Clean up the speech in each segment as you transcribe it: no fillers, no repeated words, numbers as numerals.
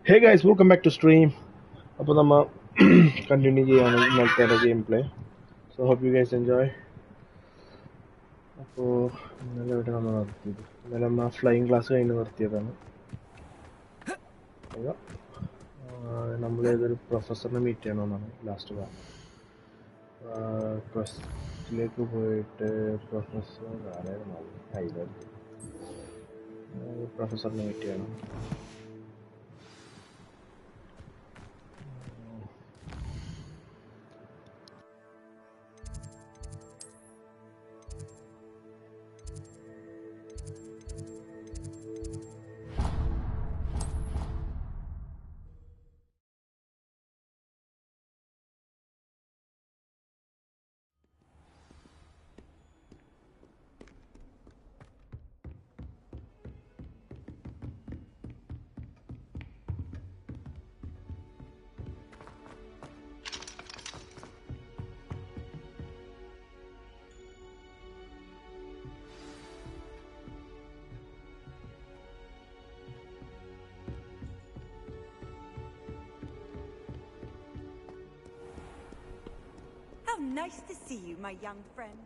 Hey guys, welcome back to stream. അപ്പോൾ നമ്മൾ continue ചെയ്യാണ് ഇന്നത്തെ game play. So hope you guys enjoy. അപ്പോൾ ഇന്നലെ എവിടെ നമ്മൾ നിർത്തിയത്? ഇന്നലെ നമ്മൾ ഫ്ലൈയിങ് ക്ലാസ് കഴിഞ്ഞ് നിർത്തിയതാണ്. നമ്മൾ ഏതൊരു പ്രൊഫസറിനെ മീറ്റ് ചെയ്യണമെന്നാണ് ലാസ്റ്റ് പറഞ്ഞത്. ക്വസ്റ്റിലേക്ക് പോയിട്ട് പ്രൊഫസറിനെ മീറ്റ് ചെയ്യണം. How nice to see you, my young friend.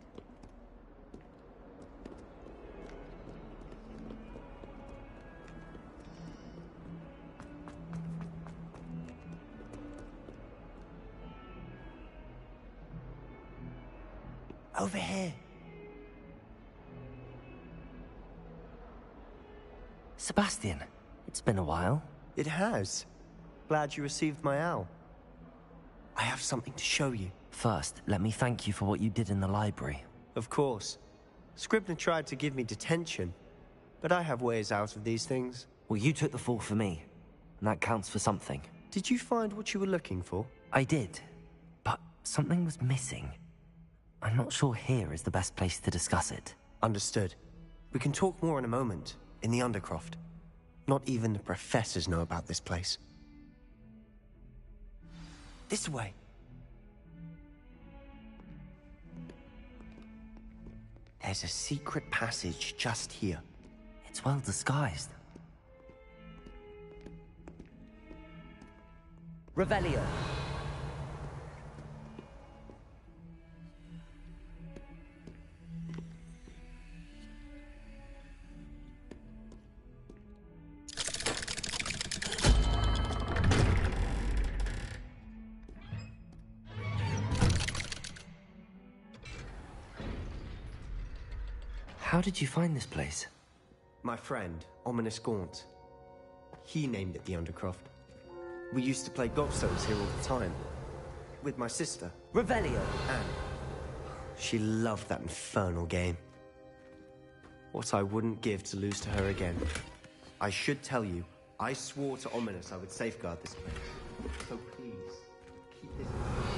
Over here. Sebastian, it's been a while. It has. Glad you received my owl. I have something to show you. First, let me thank you for what you did in the library. Of course. Scribner tried to give me detention, but I have ways out of these things. Well, you took the fall for me, and that counts for something. Did you find what you were looking for? I did, but something was missing. I'm not sure here is the best place to discuss it. Understood. We can talk more in a moment, in the Undercroft. Not even the professors know about this place. This way. There's a secret passage just here. It's well disguised. Revelio. How did you find this place? My friend, Ominous Gaunt. He named it the Undercroft. We used to play gobstones here all the time. With my sister. Revelio. Anne. She loved that infernal game. What I wouldn't give to lose to her again. I should tell you, I swore to Ominous I would safeguard this place. So please, keep this in mind.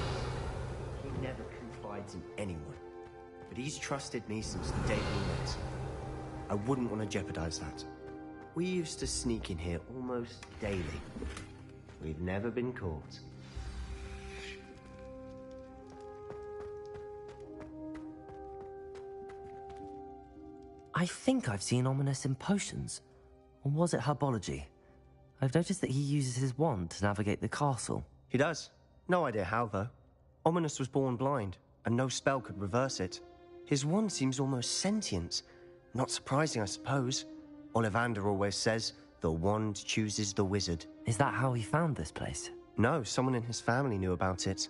He never confides in anyone. But he's trusted me since the day we met. I wouldn't want to jeopardize that. We used to sneak in here almost daily. We've never been caught. I think I've seen Ominous in potions. Or was it herbology? I've noticed that he uses his wand to navigate the castle. He does. No idea how, though. Ominous was born blind, and no spell could reverse it. His wand seems almost sentient. Not surprising, I suppose. Ollivander always says, the wand chooses the wizard. Is that how he found this place? No, someone in his family knew about it.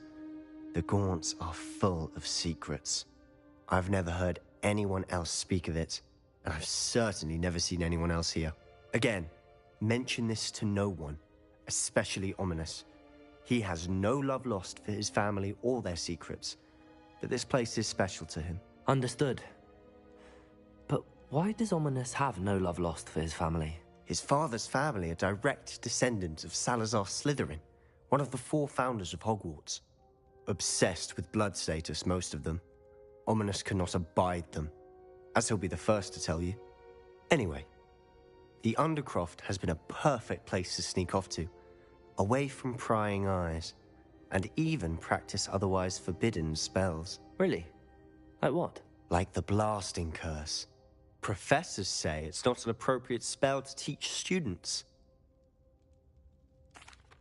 The Gaunts are full of secrets. I've never heard anyone else speak of it, and I've certainly never seen anyone else here. Again, mention this to no one, especially Ominous. He has no love lost for his family or their secrets, but this place is special to him. Understood. But why does Ominous have no love lost for his family? His father's family are direct descendants of Salazar Slytherin, one of the 4 founders of Hogwarts. Obsessed with blood status, most of them. Ominous cannot abide them, as he'll be the first to tell you. Anyway, the Undercroft has been a perfect place to sneak off to, away from prying eyes, and even practice otherwise forbidden spells. Really? Like what? Like the blasting curse. Professors say it's not an appropriate spell to teach students.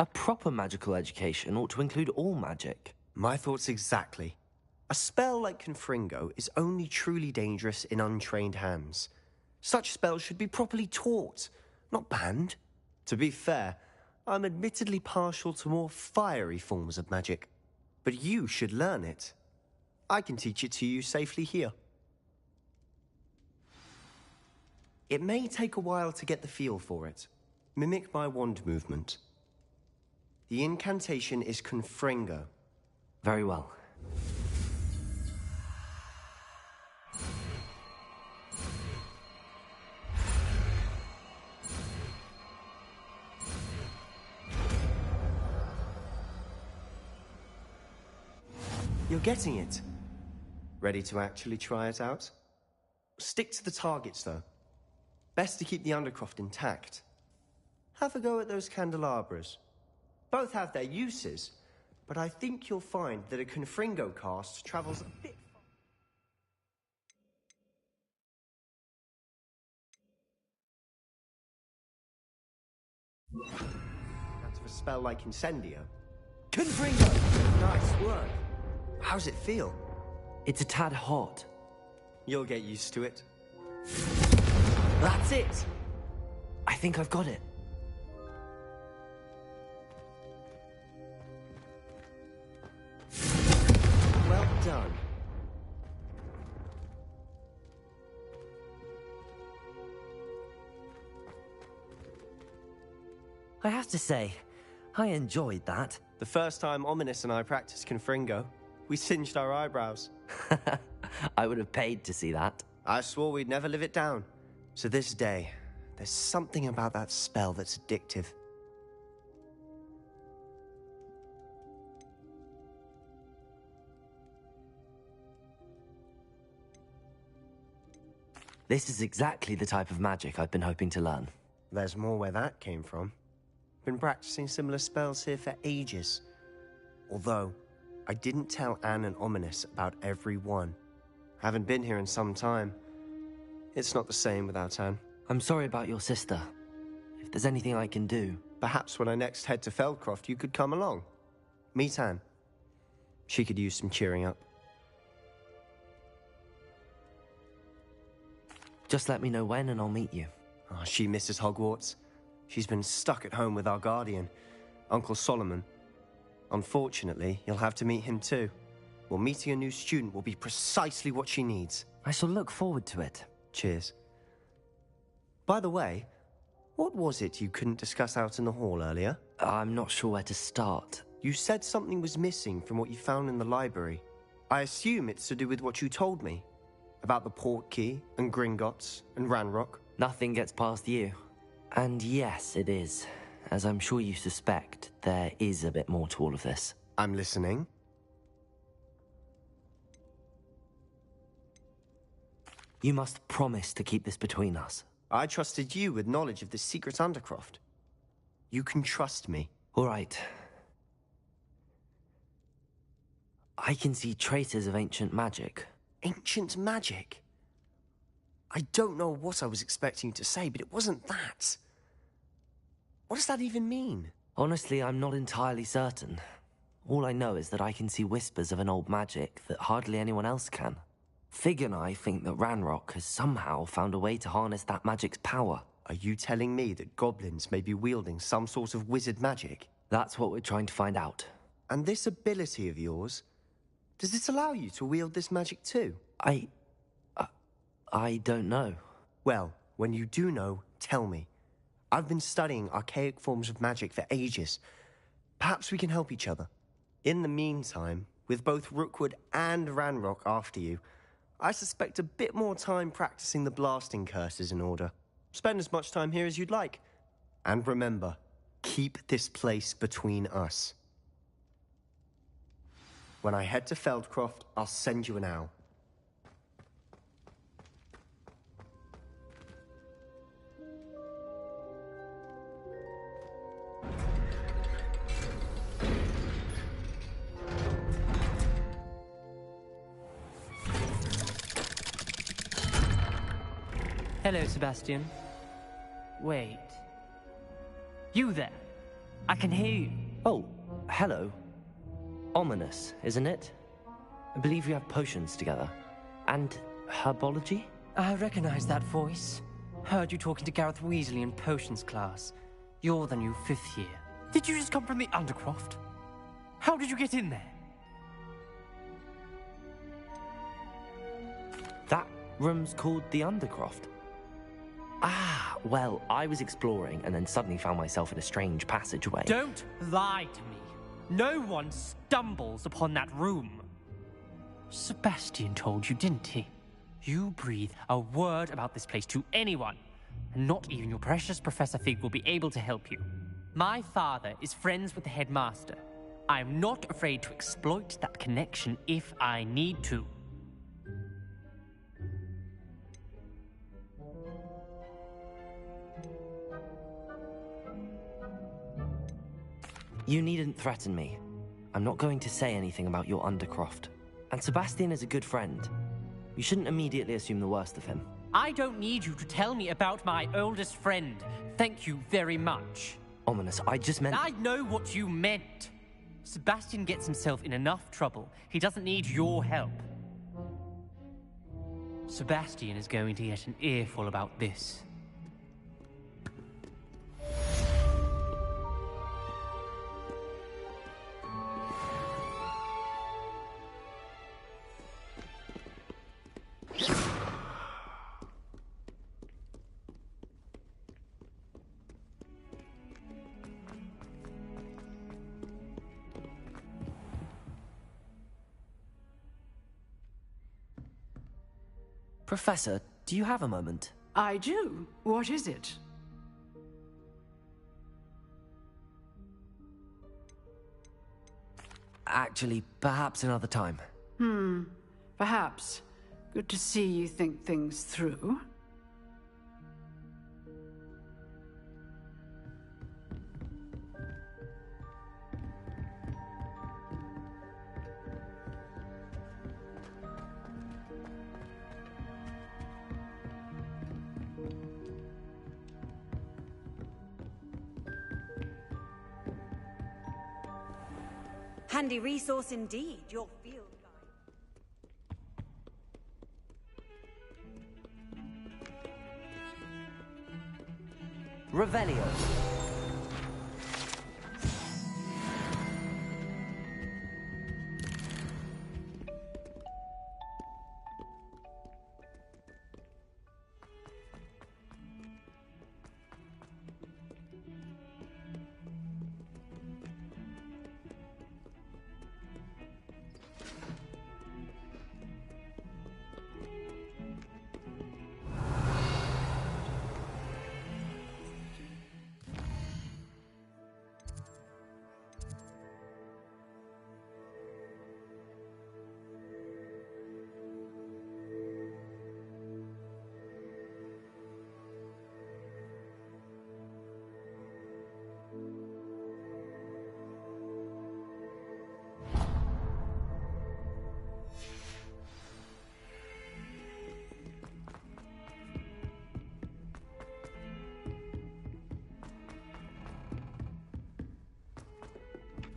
A proper magical education ought to include all magic. My thoughts exactly. A spell like Confringo is only truly dangerous in untrained hands. Such spells should be properly taught, not banned. To be fair, I'm admittedly partial to more fiery forms of magic. But you should learn it. I can teach it to you safely here. It may take a while to get the feel for it. Mimic my wand movement. The incantation is Confringo. Very well. You're getting it. Ready to actually try it out? Stick to the targets, though. Best to keep the undercroft intact. Have a go at those candelabras. Both have their uses, but I think you'll find that a Confringo cast travels a bit... That's for a spell like Incendio. Confringo! Nice work. How's it feel? It's a tad hot. You'll get used to it. That's it! I think I've got it. Well done. I have to say, I enjoyed that. The first time Ominous and I practiced Confringo, we singed our eyebrows. I would have paid to see that. I swore we'd never live it down. To this day, there's something about that spell that's addictive. This is exactly the type of magic I've been hoping to learn. There's more where that came from. Been practicing similar spells here for ages. Although, I didn't tell Anne and Ominous about every one. Haven't been here in some time. It's not the same without Anne. I'm sorry about your sister. If there's anything I can do... Perhaps when I next head to Feldcroft, you could come along. Meet Anne. She could use some cheering up. Just let me know when and I'll meet you. Oh, she misses Hogwarts. She's been stuck at home with our guardian, Uncle Solomon. Unfortunately, you'll have to meet him too. Well, meeting a new student will be precisely what she needs. I shall look forward to it. Cheers. By the way, what was it you couldn't discuss out in the hall earlier? I'm not sure where to start. You said something was missing from what you found in the library. I assume it's to do with what you told me. About the Portkey, and Gringotts, and Ranrock. Nothing gets past you. And yes, it is. As I'm sure you suspect, there is a bit more to all of this. I'm listening. You must promise to keep this between us. I trusted you with knowledge of the secret Undercroft. You can trust me. All right. I can see traces of ancient magic. Ancient magic? I don't know what I was expecting you to say, but it wasn't that. What does that even mean? Honestly, I'm not entirely certain. All I know is that I can see whispers of an old magic that hardly anyone else can. Fig and I think that Ranrock has somehow found a way to harness that magic's power. Are you telling me that goblins may be wielding some sort of wizard magic? That's what we're trying to find out. And this ability of yours, does it allow you to wield this magic too? I don't know. Well, when you do know, tell me. I've been studying archaic forms of magic for ages. Perhaps we can help each other. In the meantime, with both Rookwood and Ranrock after you, I suspect a bit more time practicing the blasting curse is in order. Spend as much time here as you'd like. And remember, keep this place between us. When I head to Feldcroft, I'll send you an owl. Hello, Sebastian. Wait. You there? I can hear you. Oh, hello. Ominous, isn't it? I believe you have potions together. And herbology? I recognize that voice. Heard you talking to Gareth Weasley in potions class. You're the new 5th year. Did you just come from the Undercroft? How did you get in there? That room's called the Undercroft. Ah, well, I was exploring and then suddenly found myself in a strange passageway. Don't lie to me. No one stumbles upon that room. Sebastian told you, didn't he? You breathe a word about this place to anyone, and not even your precious Professor Fig will be able to help you. My father is friends with the headmaster. I am not afraid to exploit that connection if I need to. You needn't threaten me. I'm not going to say anything about your Undercroft. And Sebastian is a good friend. You shouldn't immediately assume the worst of him. I don't need you to tell me about my oldest friend. Thank you very much. Ominous, I just meant... I know what you meant. Sebastian gets himself in enough trouble. He doesn't need your help. Sebastian is going to get an earful about this. Professor, do you have a moment? I do. What is it? Actually, perhaps another time. Perhaps. Good to see you think things through. Handy resource indeed, your field guide. Revelio.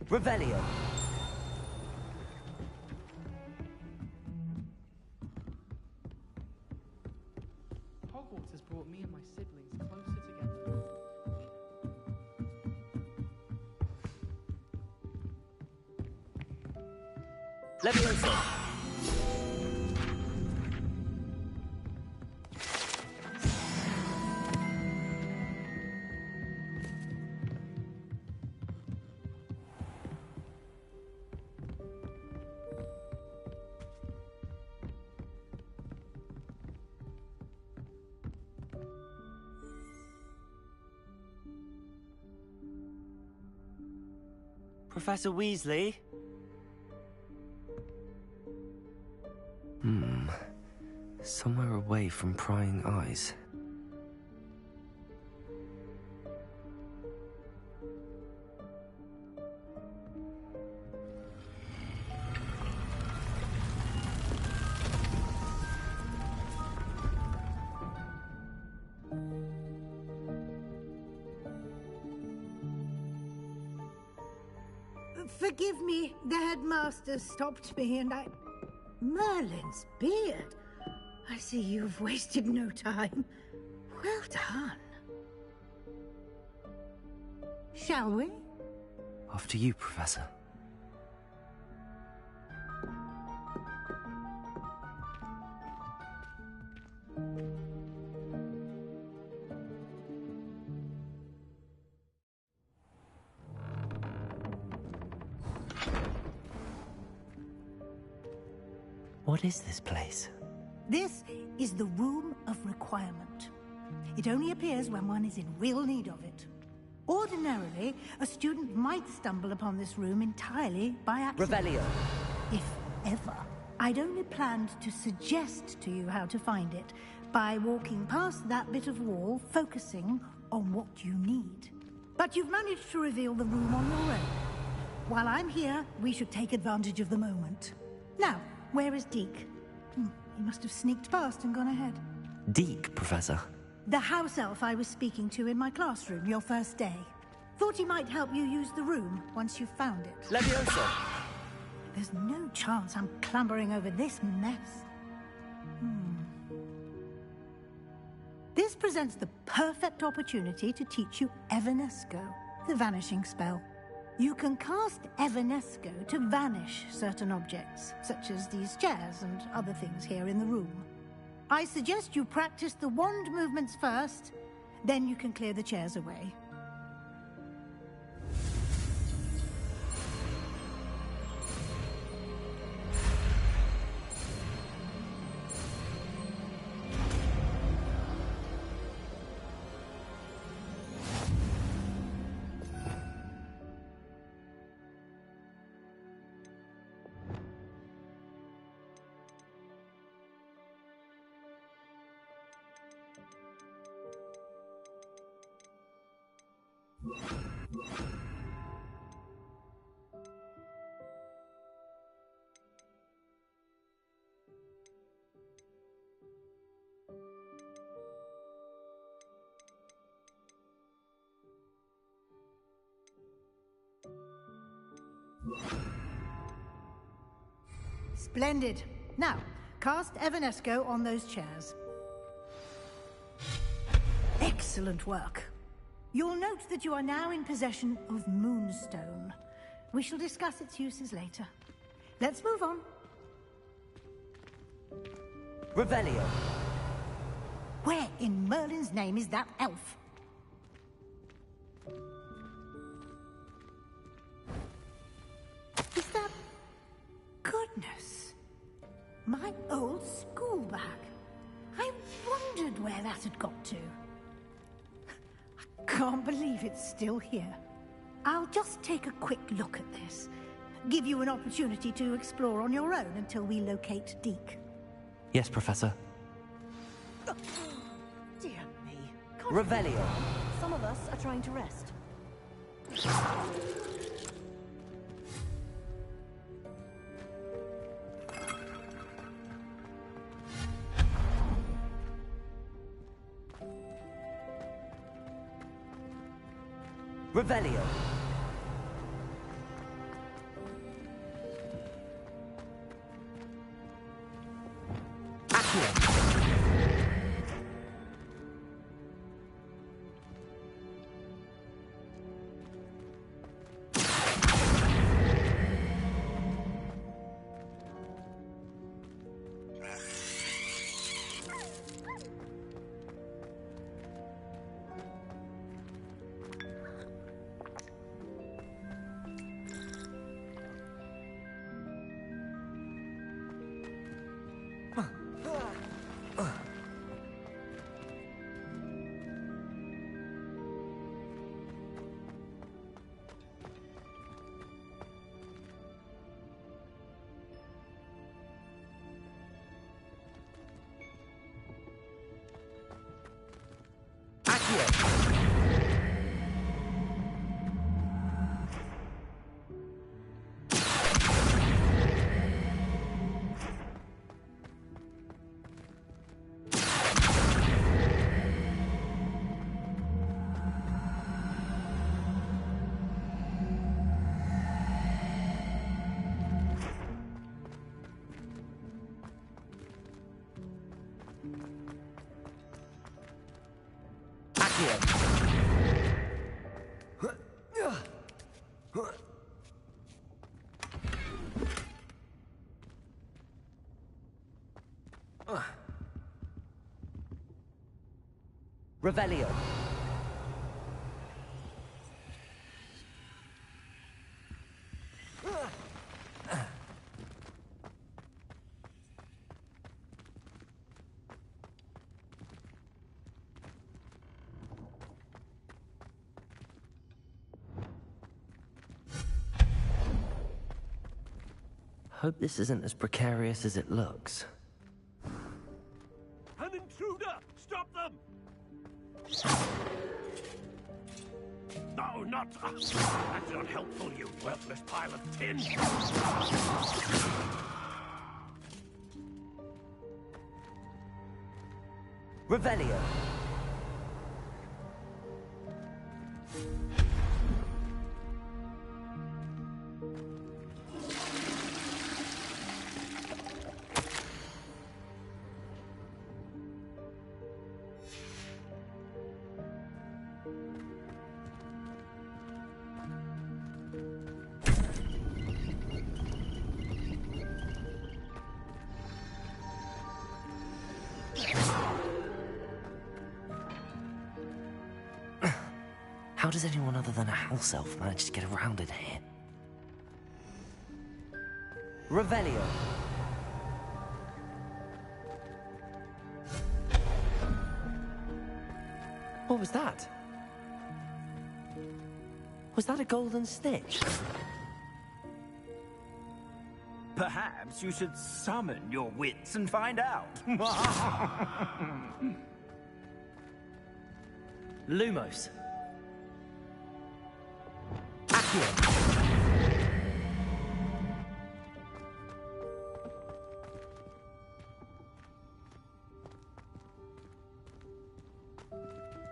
Revelio. Hogwarts has brought me and my siblings closer together. Leviosa. Professor Weasley? Somewhere away from prying eyes. Forgive me. The headmaster stopped me and I... Merlin's beard. I see you've wasted no time. Well done. Shall we? After you, Professor. What is this place? This is the Room of Requirement. It only appears when one is in real need of it. Ordinarily, a student might stumble upon this room entirely by accident. Revelio. If ever. I'd only planned to suggest to you how to find it by walking past that bit of wall, focusing on what you need. But you've managed to reveal the room on your own. While I'm here, we should take advantage of the moment. Now, where is Deke? He must have sneaked past and gone ahead. Deke, Professor. The house elf I was speaking to in my classroom your first day. Thought he might help you use the room once you've found it. Leviosa! There's no chance I'm clambering over this mess. This presents the perfect opportunity to teach you Evanesco, the vanishing spell. You can cast Evanesco to vanish certain objects, such as these chairs and other things here in the room. I suggest you practice the wand movements first, then you can clear the chairs away. Splendid. Now, cast Evanesco on those chairs. Excellent work. You'll note that you are now in possession of Moonstone. We shall discuss its uses later. Let's move on. Revelio. Where in Merlin's name is that elf? Is that... Goodness. My old school bag. I wondered where that had got to. I can't believe it's still here. I'll just take a quick look at this. Give you an opportunity to explore on your own until we locate Deke. Yes, Professor. Dear me. Revelio. Some of us are trying to rest. Revelio. Accio. Revelio. Hope this isn't as precarious as it looks. An intruder! Stop them! No, not... that's not helpful, you worthless pile of tin! Revelio. How does anyone other than a house elf manage to get around in here? Revelio. What was that? Was that a golden stitch? Perhaps you should summon your wits and find out. Lumos.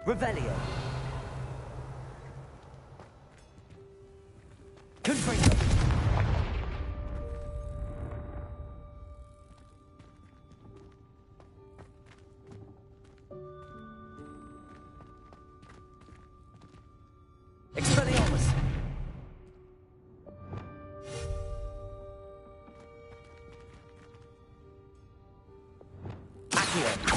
Revelio. Confringo. Expelliarmus. Accio.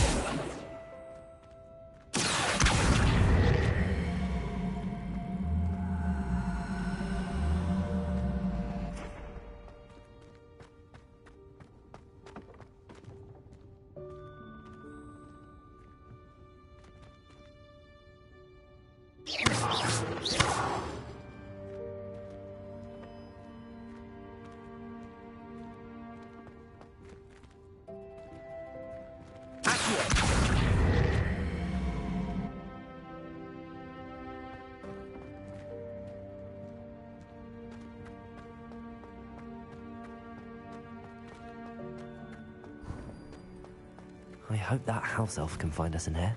I hope that house elf can find us in here.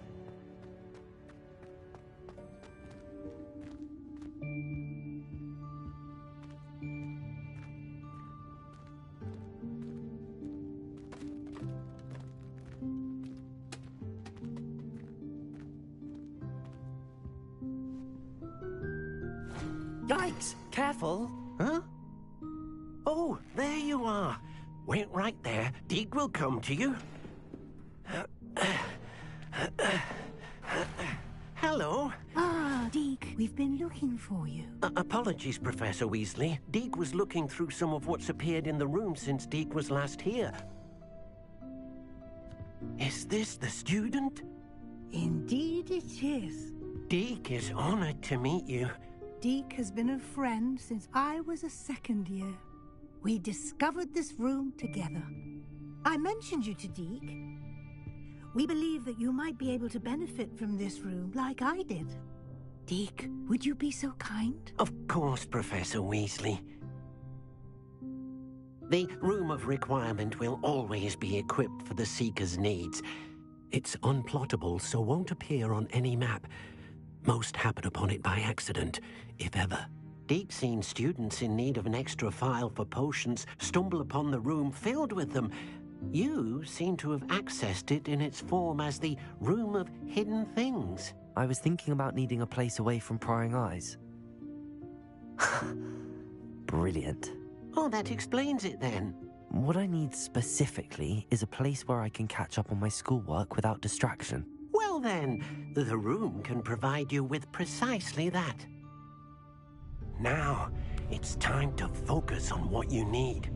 Yikes! Careful! Huh? Oh, there you are. Wait right there. Deke will come to you. Hello. Ah, Deke, we've been looking for you. Apologies, Professor Weasley. Deke was looking through some of what's appeared in the room since Deke was last here. Is this the student? Indeed it is. Deke is honored to meet you. Deke has been a friend since I was a second year. We discovered this room together. I mentioned you to Deke. We believe that you might be able to benefit from this room like I did. Deke, would you be so kind? Of course, Professor Weasley. The Room of Requirement will always be equipped for the Seeker's needs. It's unplottable, so won't appear on any map. Most happen upon it by accident, if ever. Deke's seen students in need of an extra file for potions stumble upon the room filled with them, You seem to have accessed it in its form as the Room of Hidden Things. I was thinking about needing a place away from prying eyes. Brilliant. Oh, that explains it then. What I need specifically is a place where I can catch up on my schoolwork without distraction. Well then, the room can provide you with precisely that. Now, it's time to focus on what you need.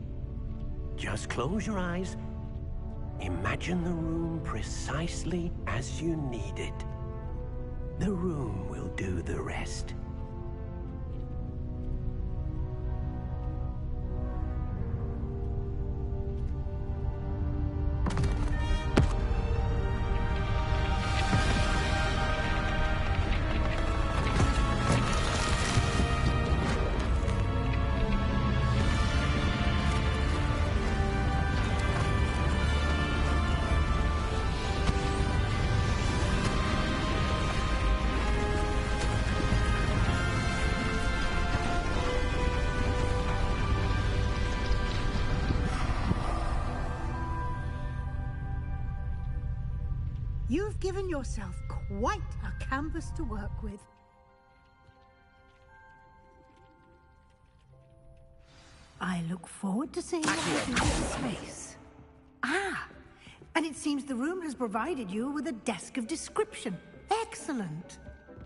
Just close your eyes. Imagine the room precisely as you need it. The room will do the rest. You've given yourself quite a canvas to work with. I look forward to seeing what you do with the space. Ah, and it seems the room has provided you with a desk of description. Excellent.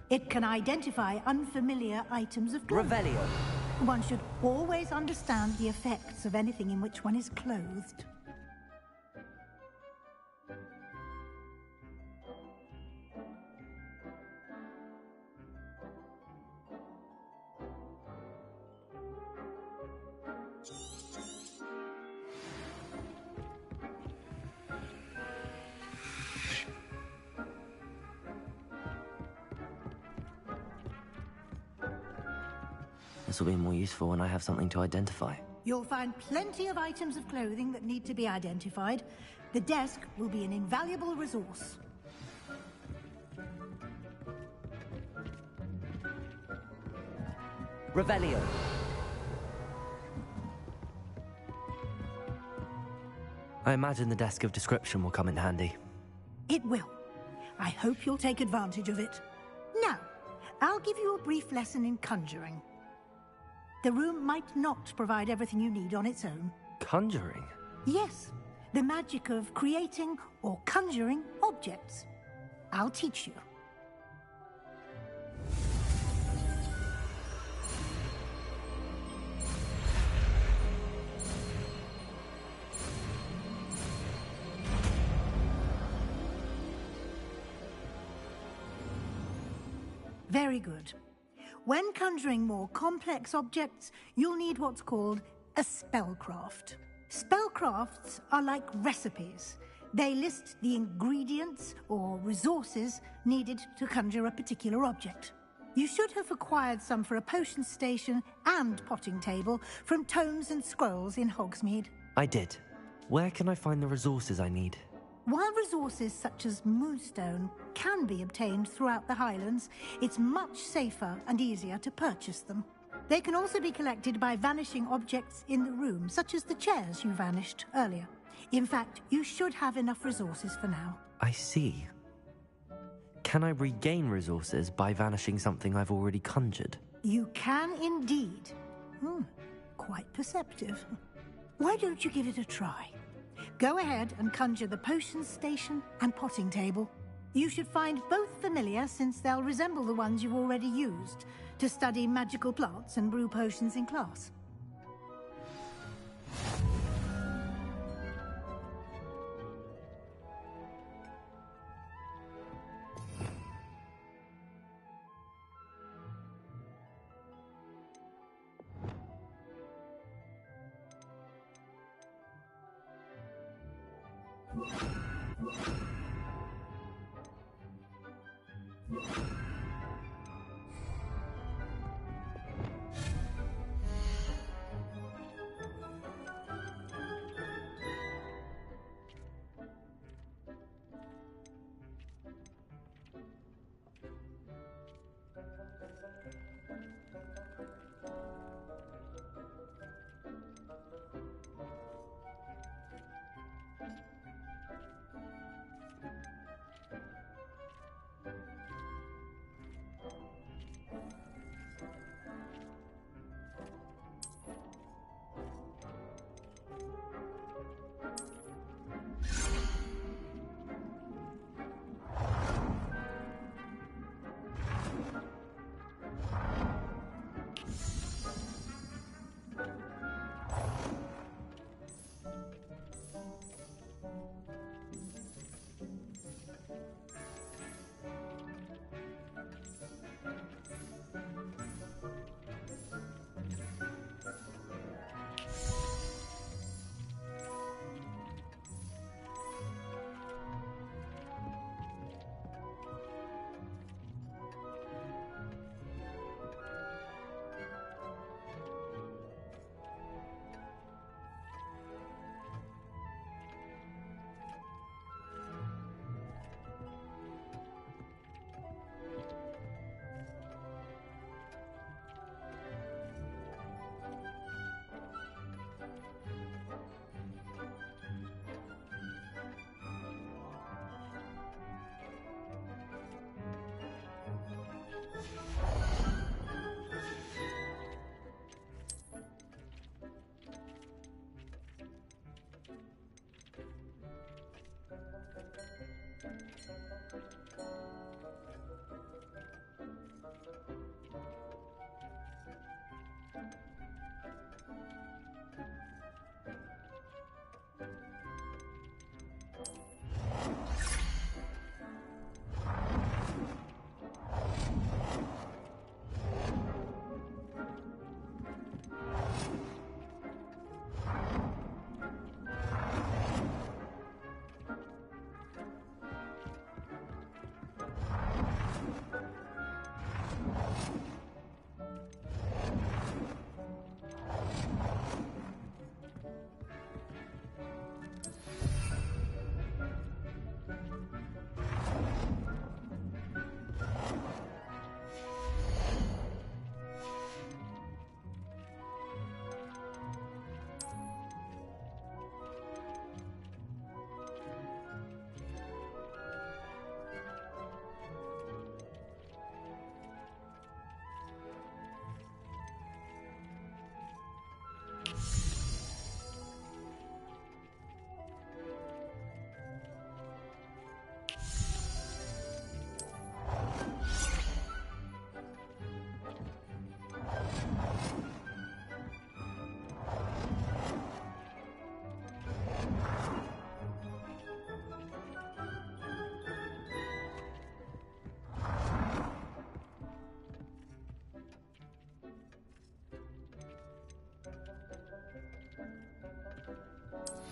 It can identify unfamiliar items of clothing. Revelio. One should always understand the effects of anything in which one is clothed. This will be more useful when I have something to identify. You'll find plenty of items of clothing that need to be identified. The desk will be an invaluable resource. Revelio. I imagine the desk of description will come in handy. It will. I hope you'll take advantage of it. Now, I'll give you a brief lesson in conjuring. The room might not provide everything you need on its own. Conjuring? Yes, the magic of creating or conjuring objects. I'll teach you. Very good. When conjuring more complex objects, you'll need what's called a spellcraft. Spellcrafts are like recipes. They list the ingredients or resources needed to conjure a particular object. You should have acquired some for a potion station and potting table from tomes and scrolls in Hogsmeade. I did. Where can I find the resources I need? While resources such as moonstone can be obtained throughout the Highlands, it's much safer and easier to purchase them. They can also be collected by vanishing objects in the room, such as the chairs you vanished earlier. In fact, you should have enough resources for now. I see. Can I regain resources by vanishing something I've already conjured? You can indeed. Quite perceptive. Why don't you give it a try? Go ahead and conjure the potion station and potting table. You should find both familiar, since they'll resemble the ones you've already used to study magical plants and brew potions in class.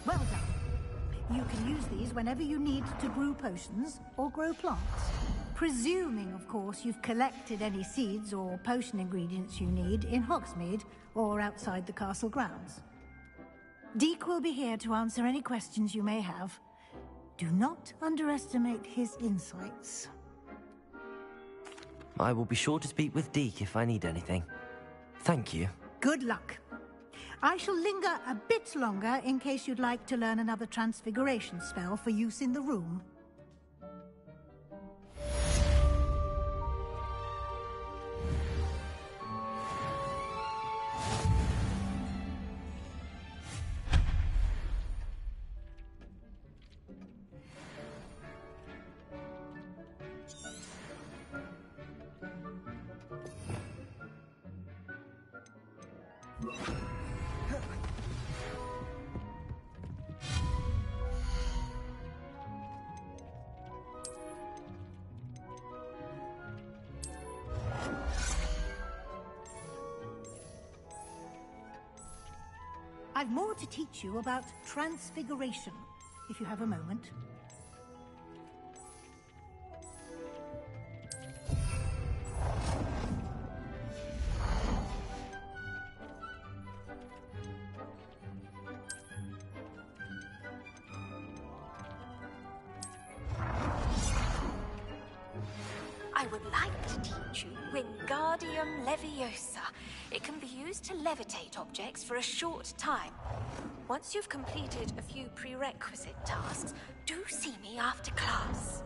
Well done. You can use these whenever you need to brew potions or grow plants. Presuming, of course, you've collected any seeds or potion ingredients you need in Hogsmeade or outside the castle grounds. Deke will be here to answer any questions you may have. Do not underestimate his insights. I will be sure to speak with Deke if I need anything. Thank you. Good luck. I shall linger a bit longer in case you'd like to learn another transfiguration spell for use in the room. I've more to teach you about transfiguration, if you have a moment. I would like to teach you Wingardium Leviosa. It can be used to levitate objects for a short time. Once you've completed a few prerequisite tasks, do see me after class.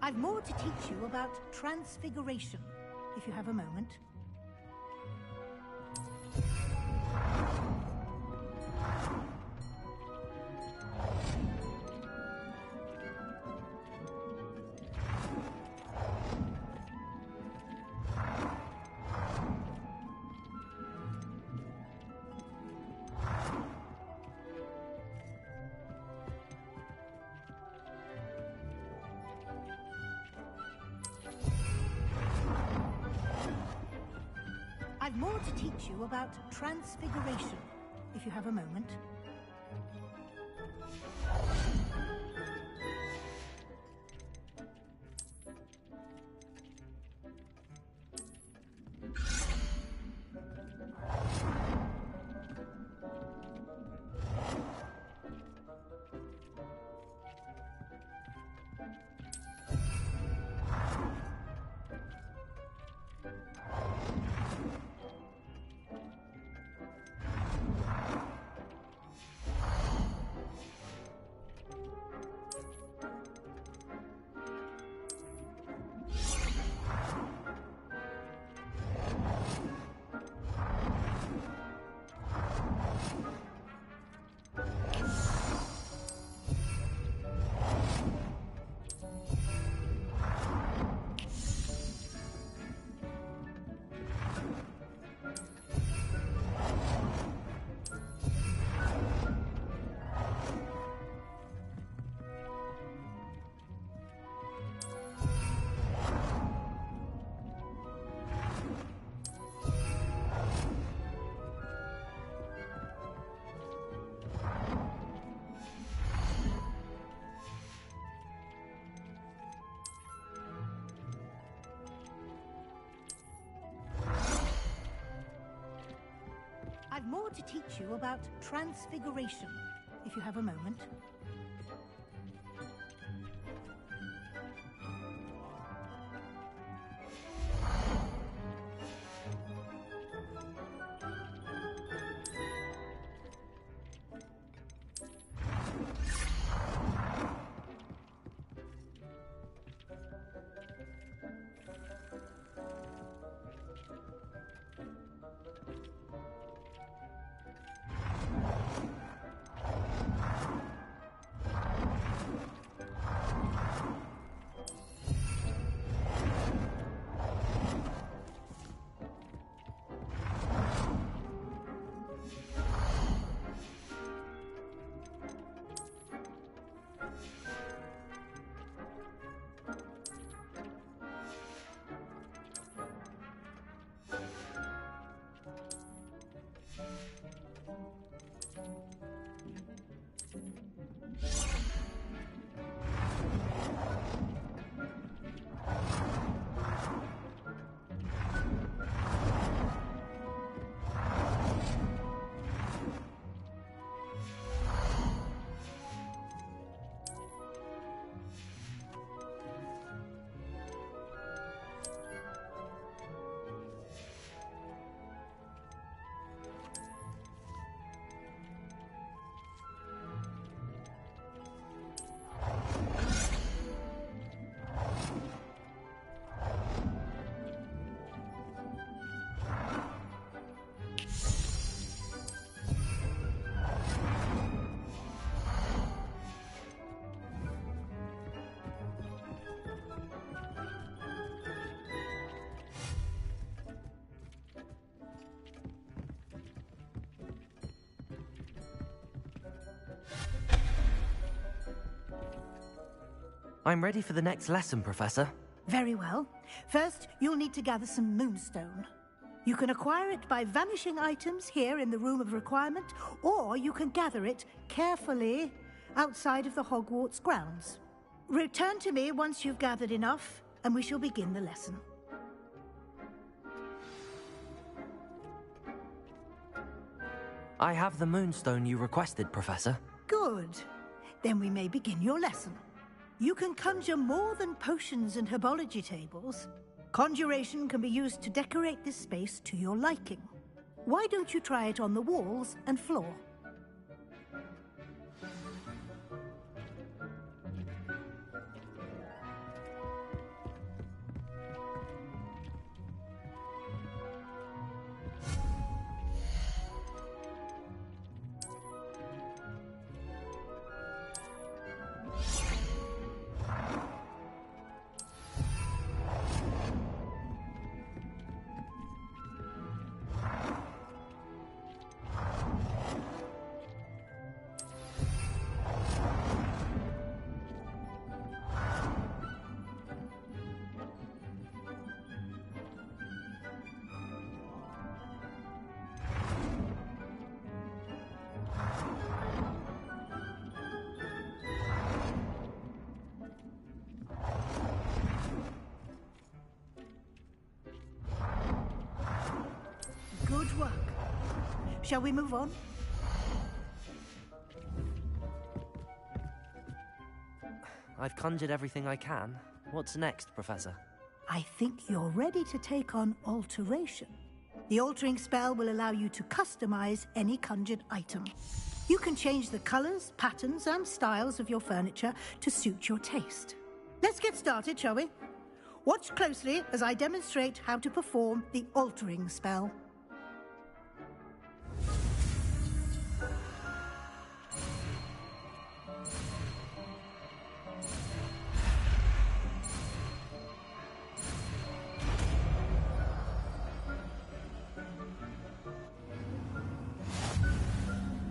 I've more to teach you about transfiguration, if you have a moment. I've more to teach you about transfiguration, if you have a moment. I've more to teach you about transfiguration, if you have a moment. I'm ready for the next lesson, Professor. Very well. First, you'll need to gather some moonstone. You can acquire it by vanishing items here in the Room of Requirement, or you can gather it carefully outside of the Hogwarts grounds. Return to me once you've gathered enough, and we shall begin the lesson. I have the moonstone you requested, Professor. Good. Then we may begin your lesson. You can conjure more than potions and herbology tables. Conjuration can be used to decorate this space to your liking. Why don't you try it on the walls and floor? work. Shall we move on? I've conjured everything I can. What's next, Professor? I think you're ready to take on alteration. The altering spell will allow you to customize any conjured item. You can change the colors, patterns, and styles of your furniture to suit your taste. Let's get started, shall we? Watch closely as I demonstrate how to perform the altering spell.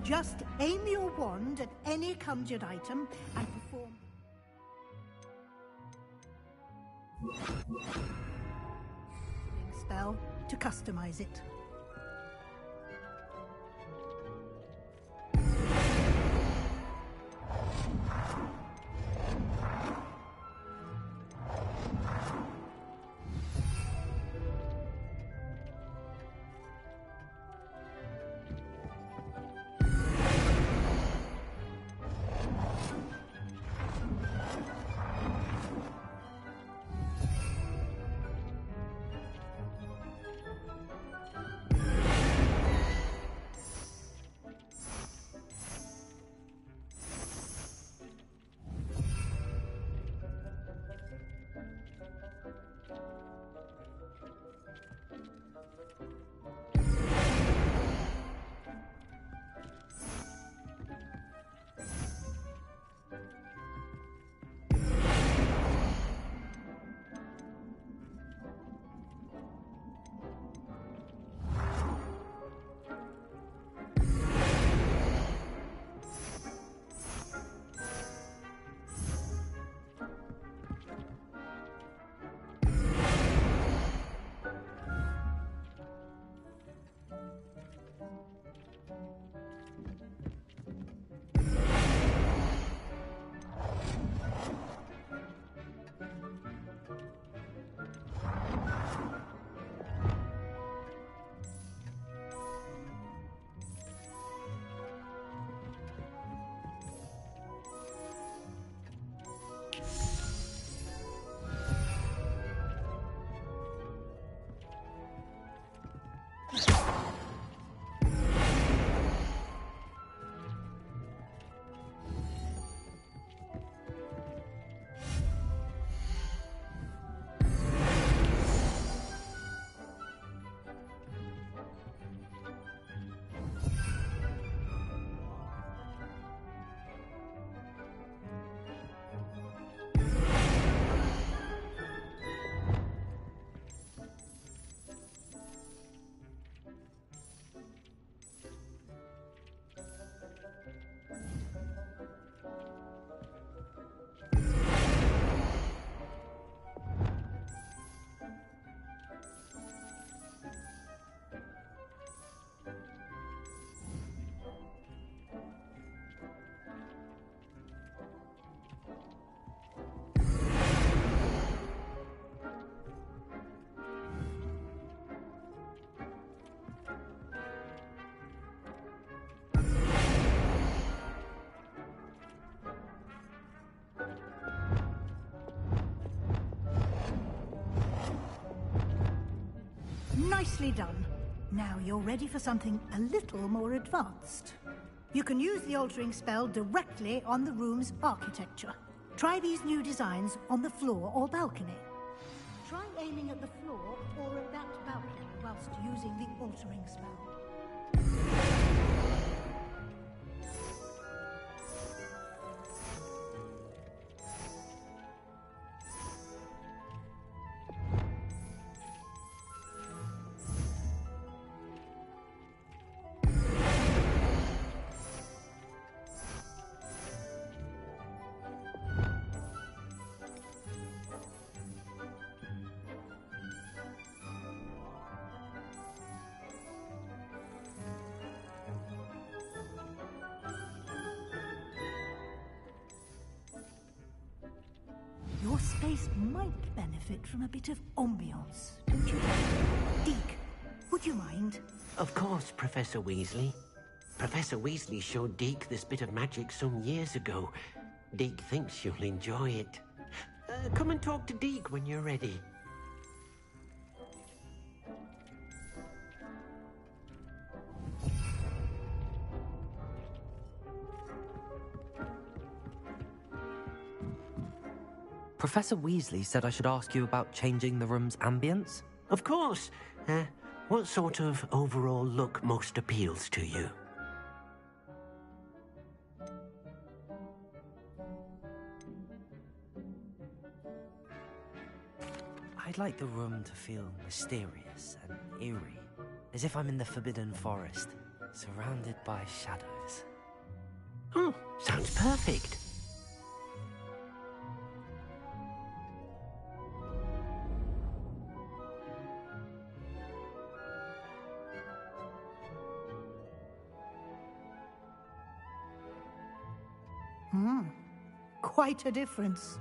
Just aim your wand at any conjured item and perform spell to customize it. Nicely done. Now you're ready for something a little more advanced. You can use the altering spell directly on the room's architecture. Try these new designs on the floor or balcony. Try aiming at the floor or at that balcony whilst using the altering spell. Your space might benefit from a bit of ambiance, don't you think? Deke, would you mind? Of course, Professor Weasley. Professor Weasley showed Deke this bit of magic some years ago. Deke thinks you'll enjoy it. Come and talk to Deke when you're ready. Professor Weasley said I should ask you about changing the room's ambience? Of course. What sort of overall look most appeals to you? I'd like the room to feel mysterious and eerie, as if I'm in the Forbidden Forest, surrounded by shadows. Oh, sounds perfect. Quite a difference.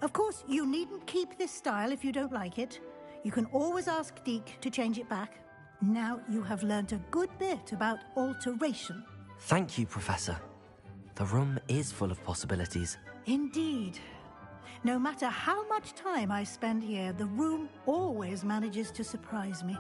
Of course, you needn't keep this style if you don't like it. You can always ask Deke to change it back. Now you have learnt a good bit about alteration. Thank you, Professor. The room is full of possibilities. Indeed. No matter how much time I spend here, the room always manages to surprise me.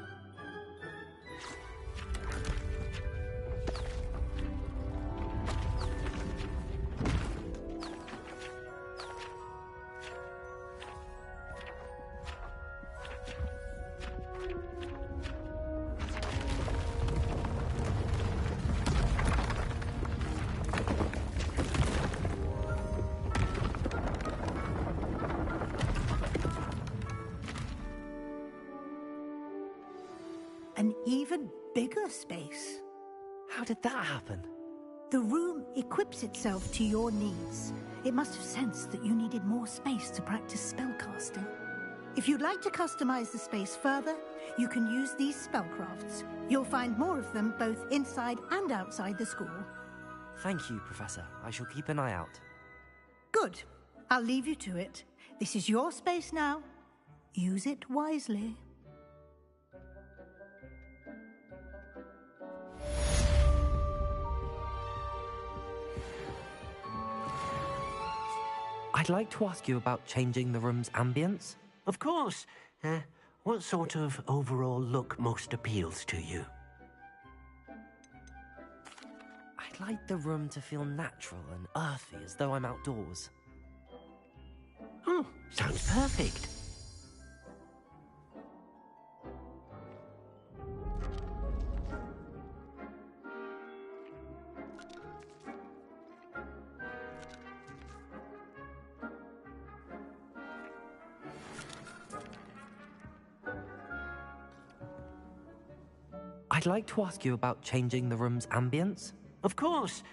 An even bigger space. How did that happen? The room equips itself to your needs. It must have sensed that you needed more space to practice spellcasting. If you'd like to customize the space further, you can use these spellcrafts. You'll find more of them both inside and outside the school. Thank you, Professor. I shall keep an eye out. Good. I'll leave you to it. This is your space now. Use it wisely. I'd like to ask you about changing the room's ambience. Of course. What sort of overall look most appeals to you? I'd like the room to feel natural and earthy, as though I'm outdoors. Oh, sounds perfect. I'd like to ask you about changing the room's ambience. Of course.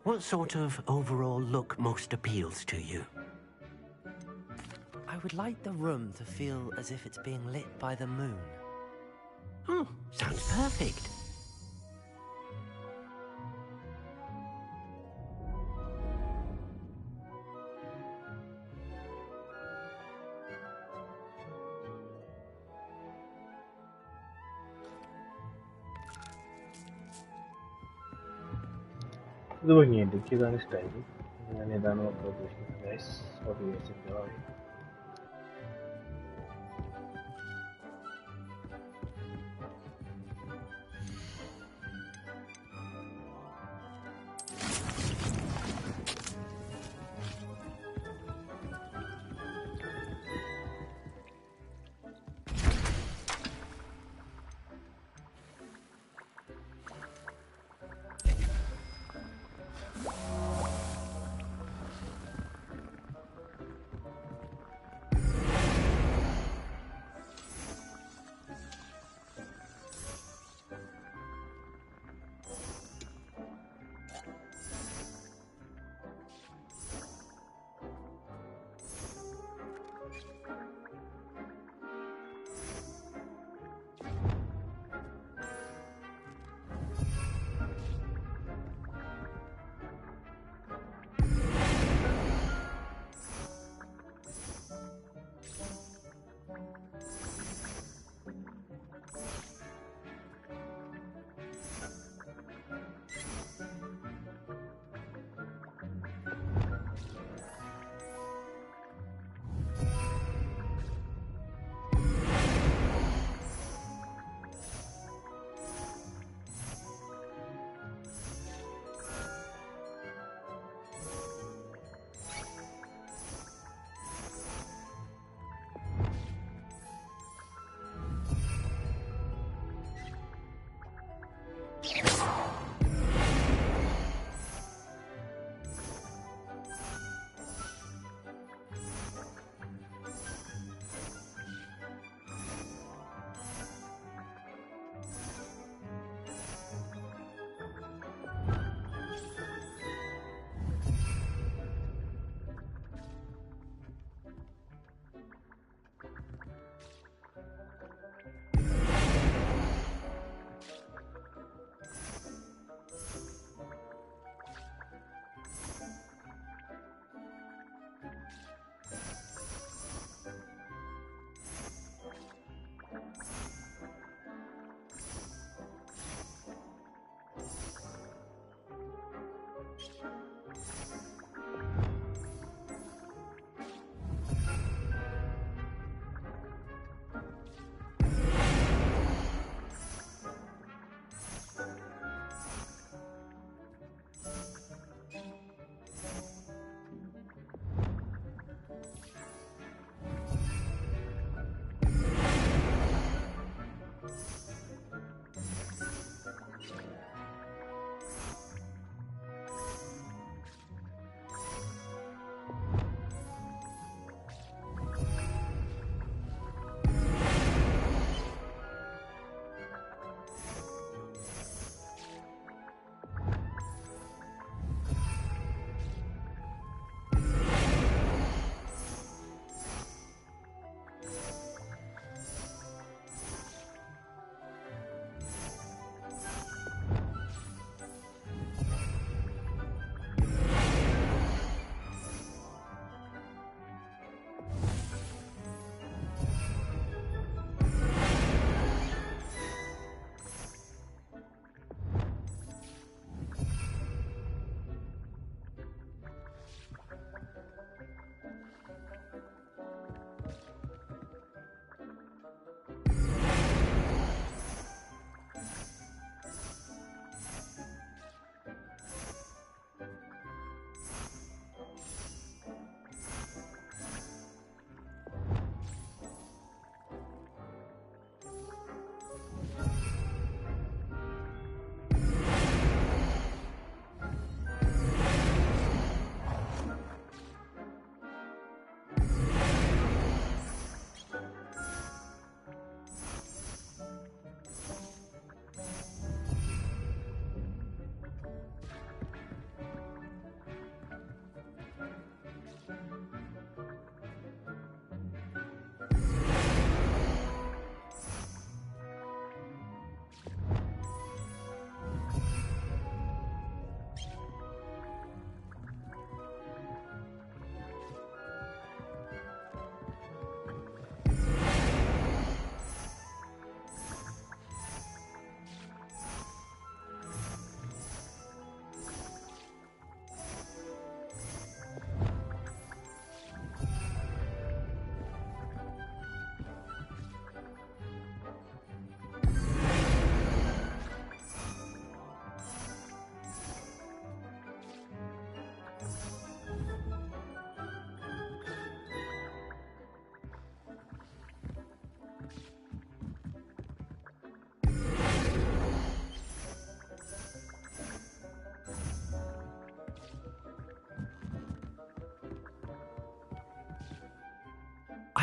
What sort of overall look most appeals to you? I would like the room to feel as if it's being lit by the moon. Oh, sounds perfect. ഇത് ഭംഗിയുണ്ട്. എനിക്കിതാണ് style. ഞാൻ ഇതാണ് നോക്കാൻ ഉദ്ദേശിക്കുന്നത് guys. Hope you guys enjoy.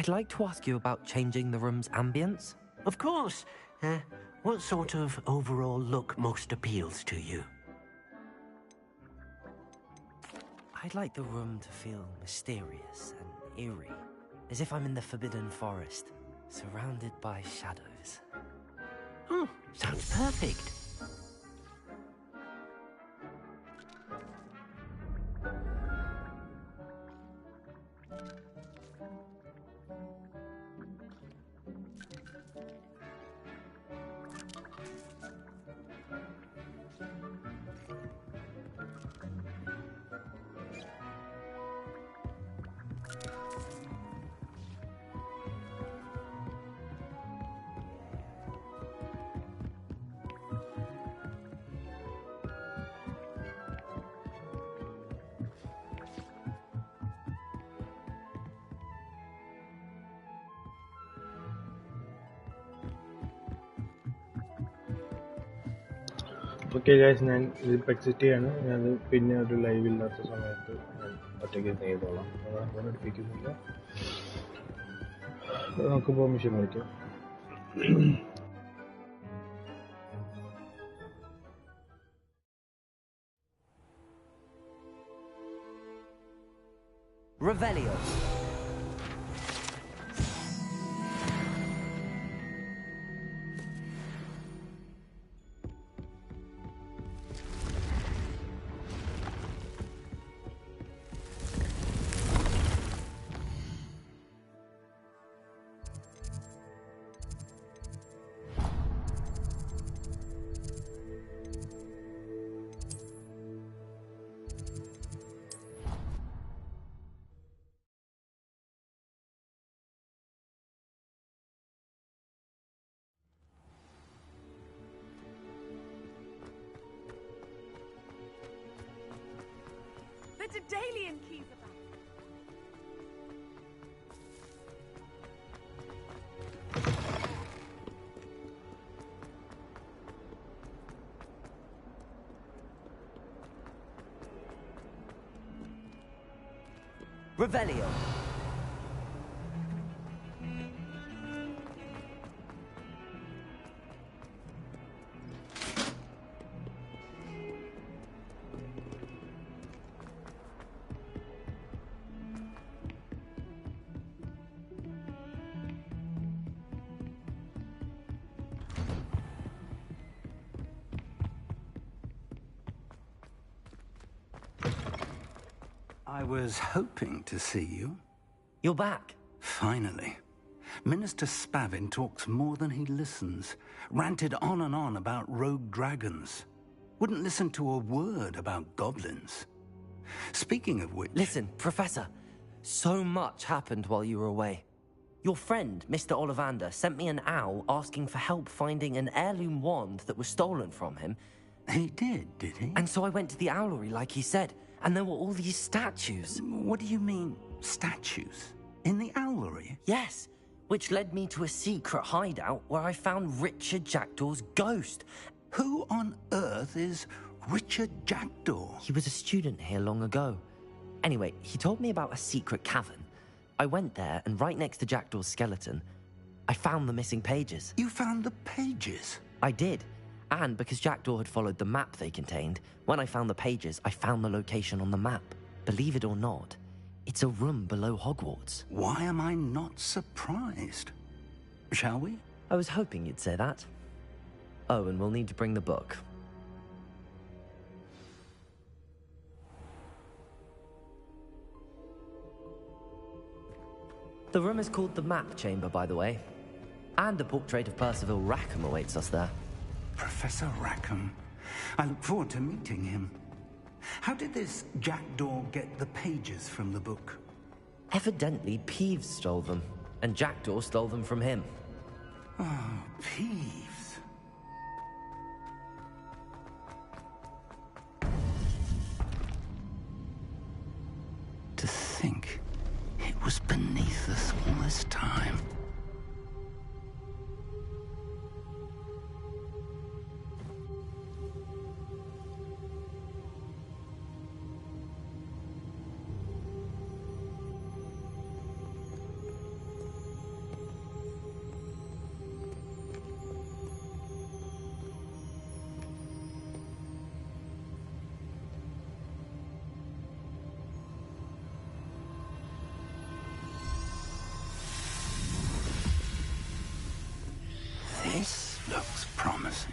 I'd like to ask you about changing the room's ambience. Of course. What sort of overall look most appeals to you? I'd like the room to feel mysterious and eerie, as if I'm in the Forbidden Forest, surrounded by shadows. Oh, sounds perfect. Okay guys, ഞാൻ ഇതിപ്പോൾ exit ചെയ്യാണ്. ഞാൻ പിന്നെ ഒരു live ഇല്ലാത്ത സമയത്ത് ഞാൻ ഒറ്റയ്ക്ക് ചെയ്തോളാം. അതാണ് അടുപ്പിക്കുന്നില്ല. നമുക്ക് പെർമിഷൻ വയ്ക്കാം. Revelio. The Daedalian keys are back. Revelio. I was hoping to see you. You're back. Finally. Minister Spavin talks more than he listens. Ranted on and on about rogue dragons. Wouldn't listen to a word about goblins. Speaking of which... Listen, Professor. So much happened while you were away. Your friend, Mr. Ollivander, sent me an owl asking for help finding an heirloom wand that was stolen from him. He did he? And so I went to the owlery like he said, and there were all these statues. What do you mean, statues? In the owlery? Yes, which led me to a secret hideout where I found Richard Jackdaw's ghost. Who on earth is Richard Jackdaw? He was a student here long ago. Anyway, he told me about a secret cavern. I went there, and right next to Jackdaw's skeleton, I found the missing pages. You found the pages? I did. And because Jackdaw had followed the map they contained, when I found the pages, I found the location on the map. Believe it or not, it's a room below Hogwarts. Why am I not surprised? Shall we? I was hoping you'd say that. Oh, and we'll need to bring the book. The room is called the Map Chamber, by the way. And a portrait of Percival Rackham awaits us there. Professor Rackham. I look forward to meeting him. How did this Jackdaw get the pages from the book? Evidently, Peeves stole them, and Jackdaw stole them from him. Oh, Peeves. To think it was beneath us all this time. Looks promising.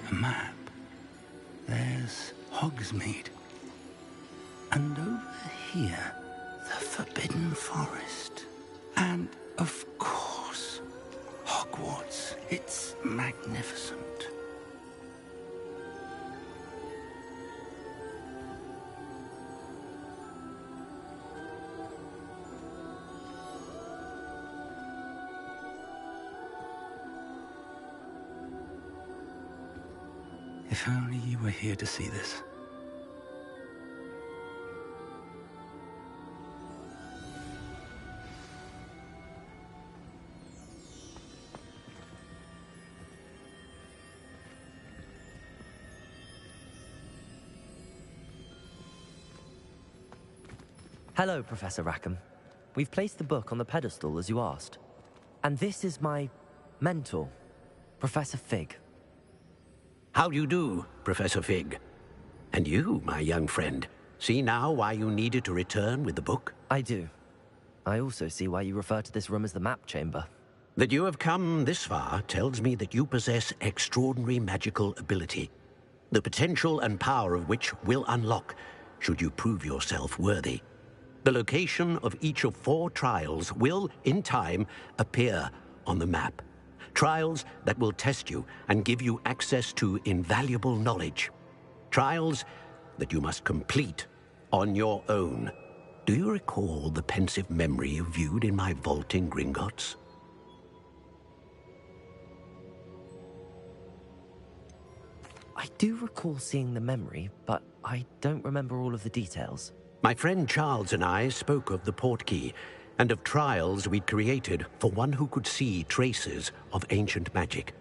A map. There's Hogsmeade. And over here, the Forbidden Forest. And, of course, Hogwarts. It's magnificent. If only you were here to see this. Hello, Professor Rackham. We've placed the book on the pedestal as you asked. And this is my mentor, Professor Fig. How do you do, Professor Fig? And you, my young friend, see now why you needed to return with the book? I do. I also see why you refer to this room as the map chamber. That you have come this far tells me that you possess extraordinary magical ability, the potential and power of which will unlock should you prove yourself worthy. The location of each of 4 trials will, in time, appear on the map. Trials that will test you and give you access to invaluable knowledge. Trials that you must complete on your own. Do you recall the pensive memory you viewed in my vault in Gringotts? I do recall seeing the memory, but I don't remember all of the details. My friend Charles and I spoke of the portkey and of trials we'd created for one who could see traces of ancient magic.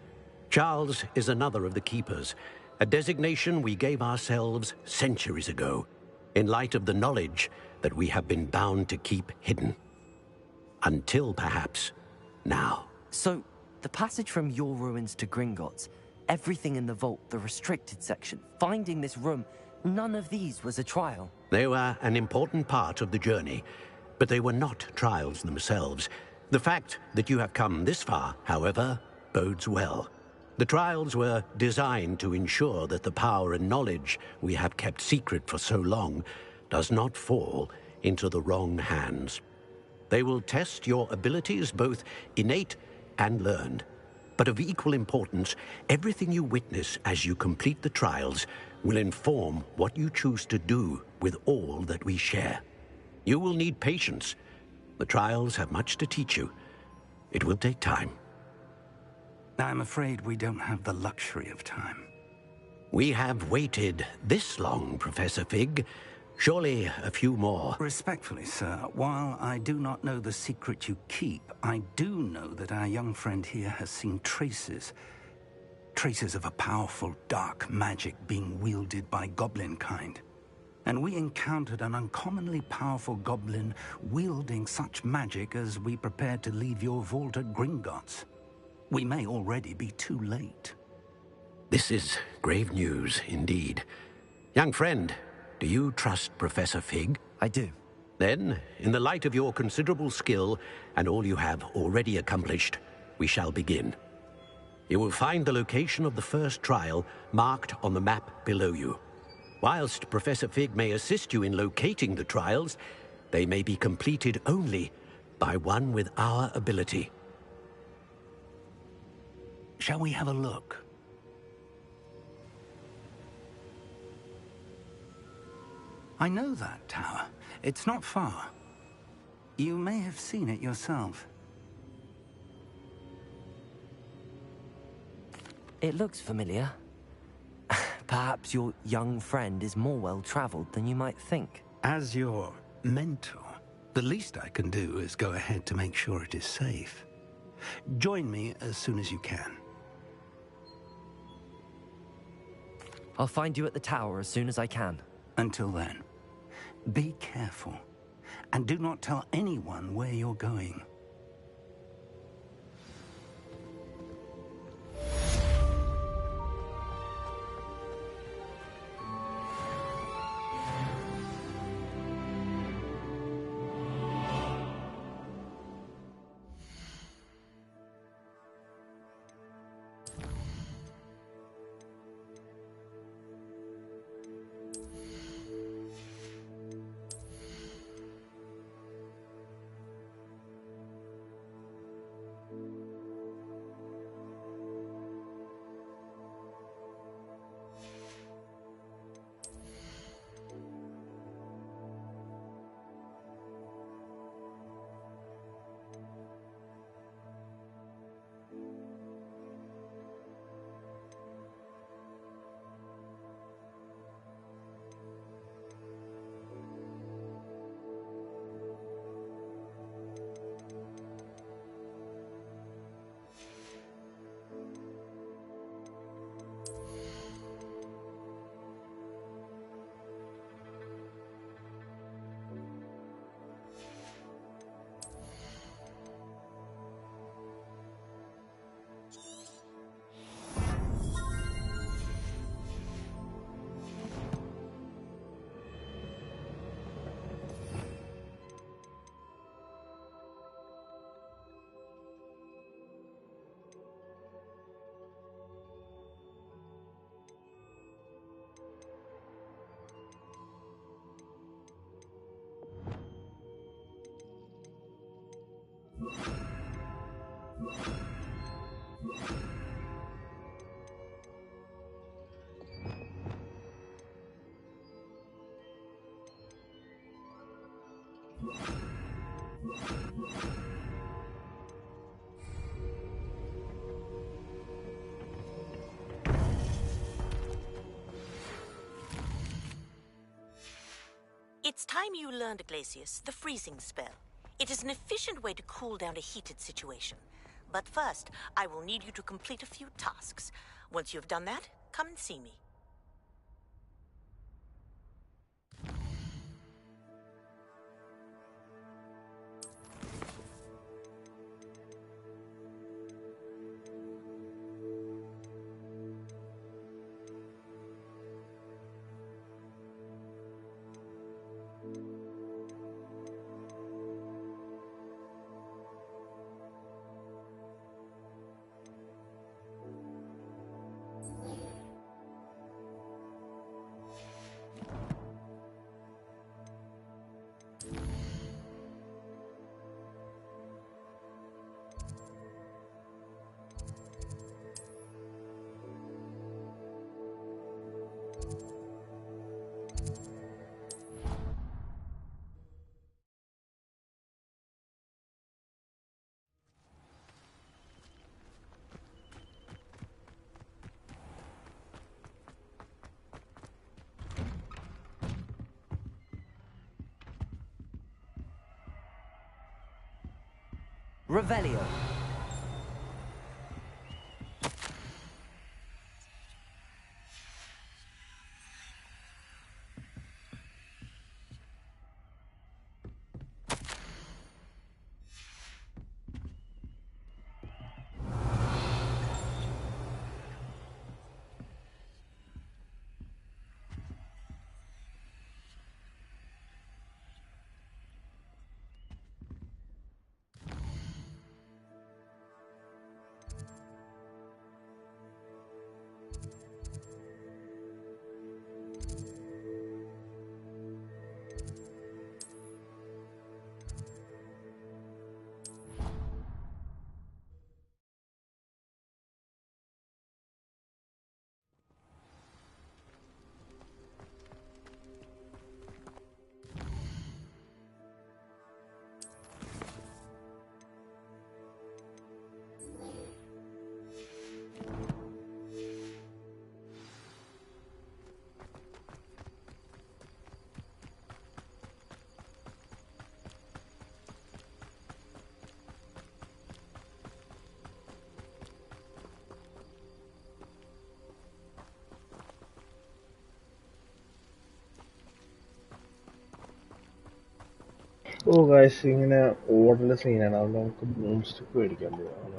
Charles is another of the Keepers, a designation we gave ourselves centuries ago, in light of the knowledge that we have been bound to keep hidden. Until, perhaps, now. So, the passage from your ruins to Gringotts, everything in the vault, the restricted section, finding this room, none of these was a trial. They were an important part of the journey, but they were not trials themselves. The fact that you have come this far, however, bodes well. The trials were designed to ensure that the power and knowledge we have kept secret for so long does not fall into the wrong hands. They will test your abilities, both innate and learned. But of equal importance, everything you witness as you complete the trials will inform what you choose to do with all that we share. You will need patience. The trials have much to teach you. It will take time. I'm afraid we don't have the luxury of time. We have waited this long, Professor Fig. Surely a few more. Respectfully, sir, while I do not know the secret you keep, I do know that our young friend here has seen traces of a powerful dark magic being wielded by goblin kind. And we encountered an uncommonly powerful goblin wielding such magic as we prepared to leave your vault at Gringotts. We may already be too late. This is grave news indeed. Young friend, do you trust Professor Fig? I do. Then, in the light of your considerable skill and all you have already accomplished, we shall begin. You will find the location of the first trial marked on the map below you. Whilst Professor Fig may assist you in locating the trials, they may be completed only by one with our ability. Shall we have a look? I know that tower. It's not far. You may have seen it yourself. It looks familiar. Perhaps your young friend is more well-traveled than you might think. As your mentor, the least I can do is go ahead to make sure it is safe. Join me as soon as you can. I'll find you at the tower as soon as I can. Until then, be careful, and do not tell anyone where you're going. It's time you learned, Glacius, the freezing spell. It is an efficient way to cool down a heated situation. But first, I will need you to complete a few tasks. Once you have done that, come and see me. Revelio. Oh guys ഇങ്ങനെ ഓടേണ്ട സീനാണ് അതുകൊണ്ട് നമുക്ക് boom stick മേടിക്കാൻ പോവാം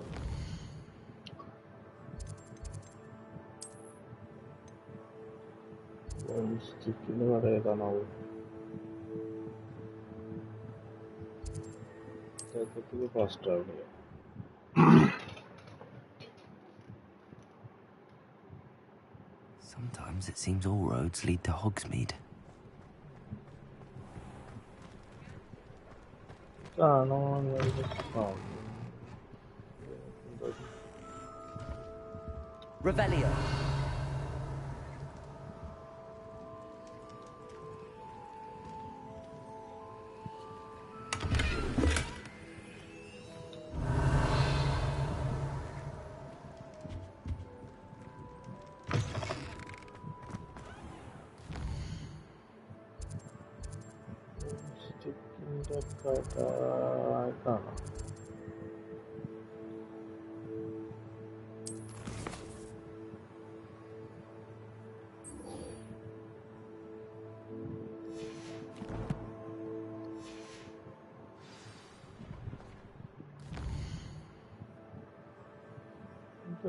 boom സ്റ്റിക്കിന് കട ഏതാണാവും fast travel ചെയ്യാം Sometimes it seems all roads lead to Hogsmeade. Revelio.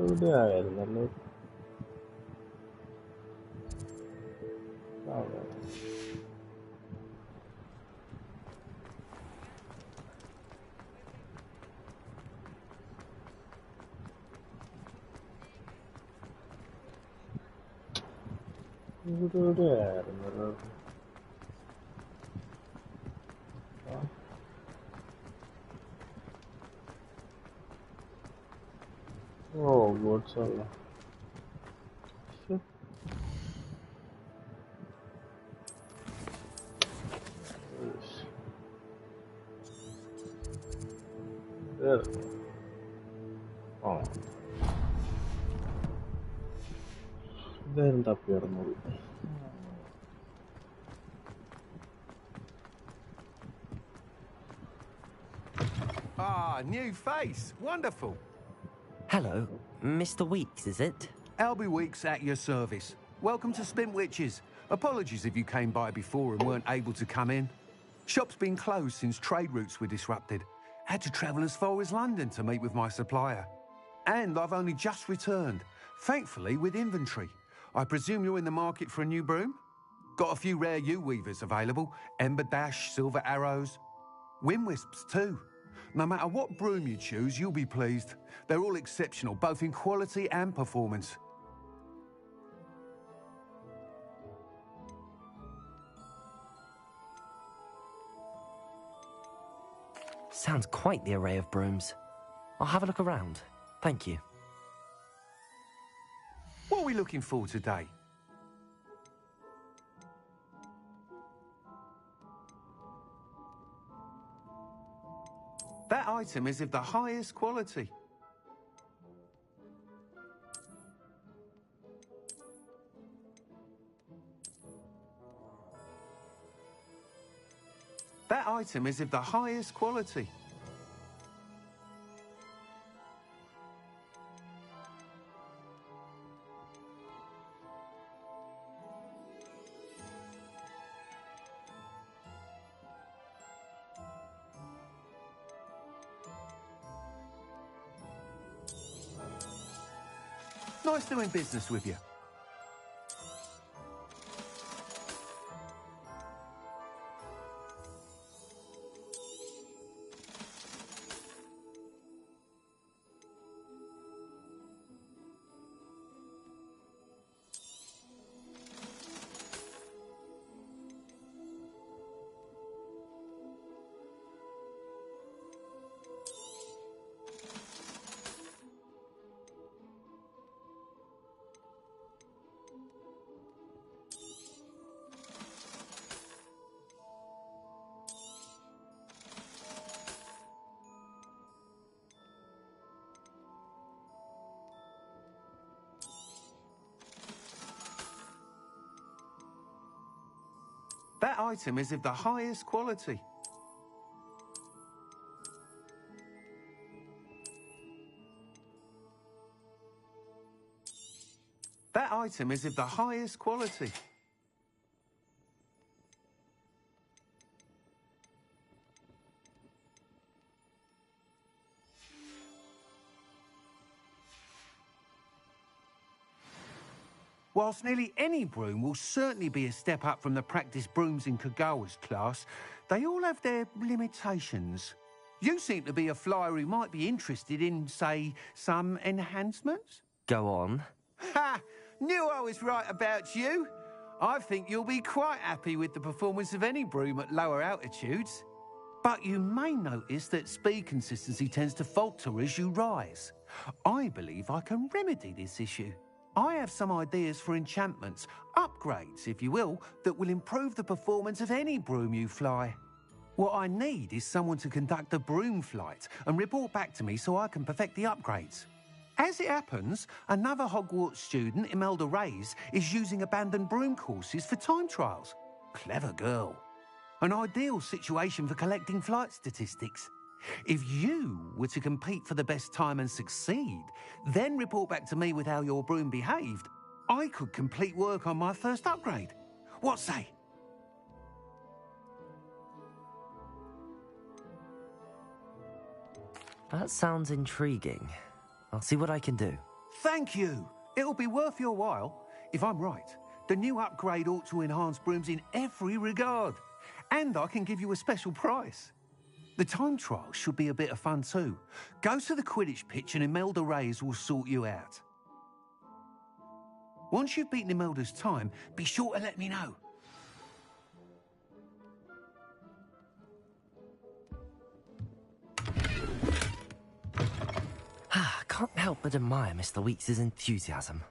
എവിടെയായിരുന്നല്ലോ എവിടെയായിരുന്നല്ലോ Hogwarts അല്ല ഇതായിരുന്നു തപ്പി കിടന്നത് Ah, new face. Wonderful. Hello, Mr. Weeks, is it? Albie Weeks at your service. Welcome to Spintwitches. Apologies if you came by before and weren't able to come in. Shop's been closed since trade routes were disrupted. Had to travel as far as London to meet with my supplier. And I've only just returned, thankfully with inventory. I presume you're in the market for a new broom? Got a few rare U-weavers available. Ember Dash, Silver Arrows. Wind Wisps too. No matter what broom you choose, you'll be pleased. They're all exceptional, both in quality and performance. Sounds quite the array of brooms. I'll have a look around. Thank you. What are we looking for today? That item is of the highest quality. That item is of the highest quality. Nice doing business with you. That item is of the highest quality. That item is of the highest quality. Whilst nearly any broom will certainly be a step up from the practice brooms in Kagawa's class, they all have their limitations. You seem to be a flyer who might be interested in, say, some enhancements? Go on. Ha! Knew I was right about you. I think you'll be quite happy with the performance of any broom at lower altitudes. But you may notice that speed consistency tends to falter as you rise. I believe I can remedy this issue. I have some ideas for enchantments, upgrades, if you will, that will improve the performance of any broom you fly. What I need is someone to conduct a broom flight and report back to me so I can perfect the upgrades. As it happens, another Hogwarts student, Imelda Reyes, is using abandoned broom courses for time trials. Clever girl. An ideal situation for collecting flight statistics. If you were to compete for the best time and succeed, then report back to me with how your broom behaved, I could complete work on my first upgrade. What say? That sounds intriguing. I'll see what I can do. Thank you. It'll be worth your while. If I'm right, the new upgrade ought to enhance brooms in every regard. And I can give you a special price. The time trial should be a bit of fun too. Go to the Quidditch pitch and Imelda Reyes will sort you out. Once you've beaten Imelda's time, be sure to let me know. Can't help but admire Mr. Weeks' enthusiasm.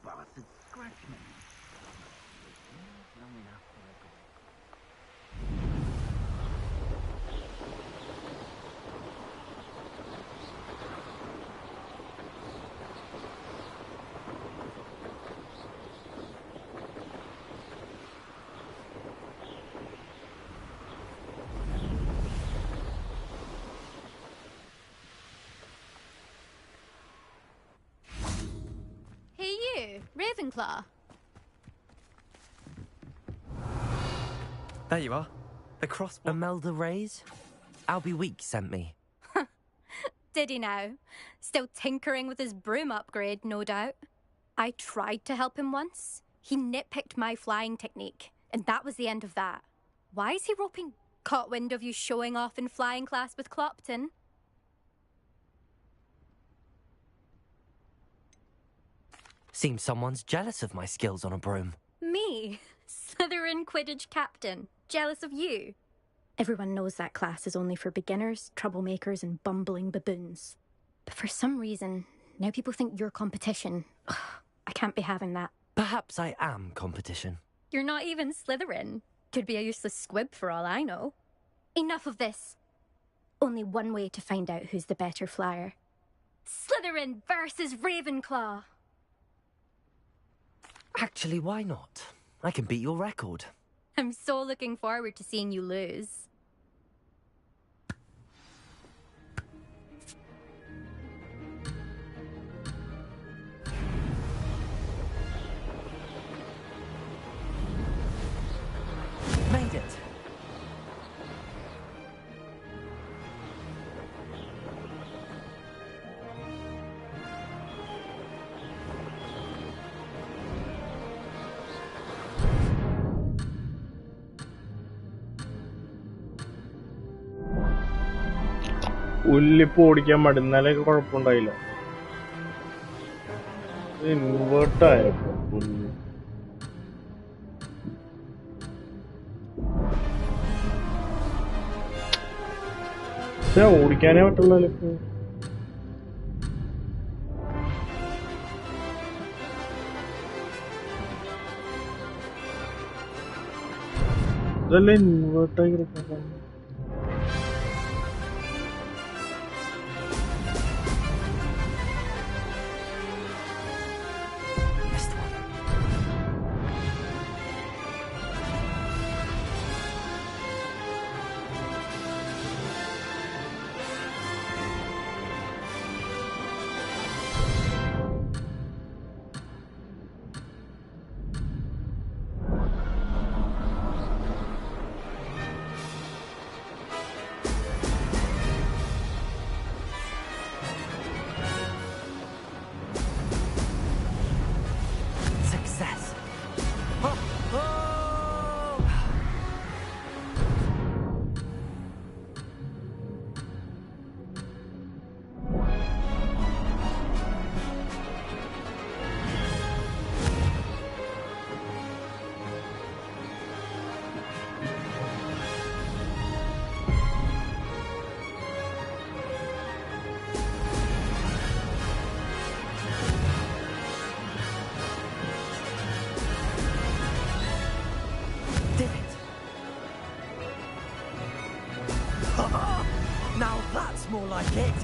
Bastard, scratch me. Long enough for a Ravenclaw. There you are. The crossbow. Imelda Reyes? Albie Weeks sent me. Did he now? Still tinkering with his broom upgrade, no doubt. I tried to help him once. He nitpicked my flying technique, and that was the end of that. Why is he roping? Caught wind of you showing off in flying class with Clopton? Seems someone's jealous of my skills on a broom. Me? Slytherin Quidditch captain. Jealous of you? Everyone knows that class is only for beginners, troublemakers, and bumbling baboons. But for some reason, now people think you're competition. Ugh, I can't be having that. Perhaps I am competition. You're not even Slytherin. Could be a useless squib for all I know. Enough of this. Only one way to find out who's the better flyer. Slytherin versus Ravenclaw. Actually, why not? I can beat your record. I'm so looking forward to seeing you lose. Made it. ഉല്ലിപ്പ് ഓടിക്കാൻ മടുന്നാലൊക്കെ കുഴപ്പമുണ്ടായില്ല. ഇൻവേർട്ടായപ്പോ പുല്ല് പക്ഷെ ഓടിക്കാനേ പറ്റുള്ളല്ലോ ഇപ്പൊ. ഇതല്ലേ ഇൻവേർട്ടായി കിടക്കാൻ. Now that's more like it.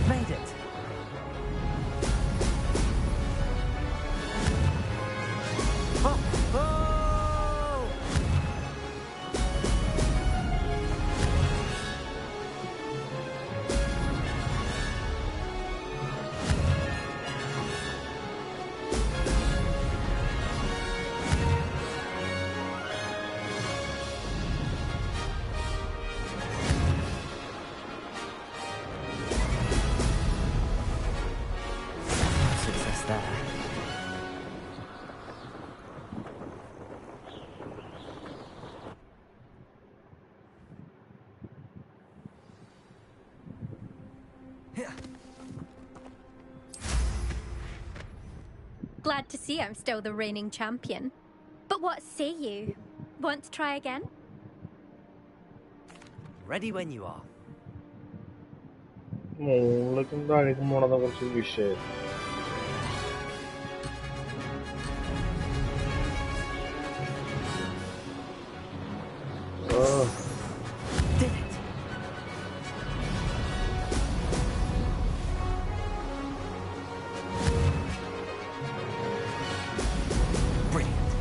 Made it. Oh, oh! Success there. Glad to see I'm still the reigning champion. But what say you? Want to try again? Ready when you are. മുകളിലേക്കും താഴേക്കും പോണത് കുറച്ച് വിഷയം. Did it. Brilliant.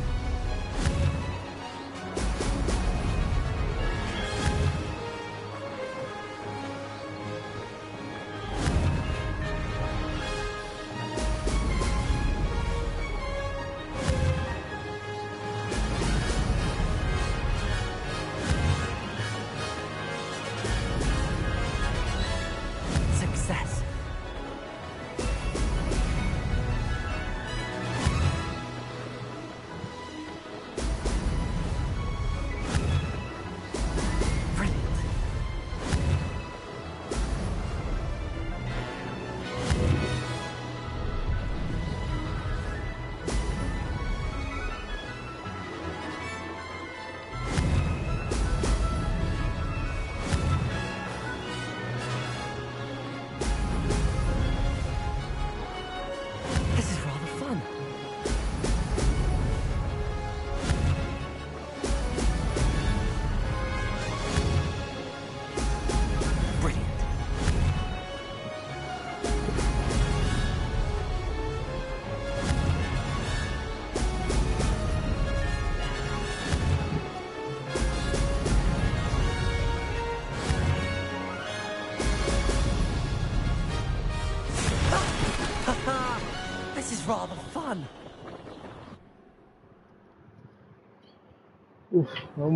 run!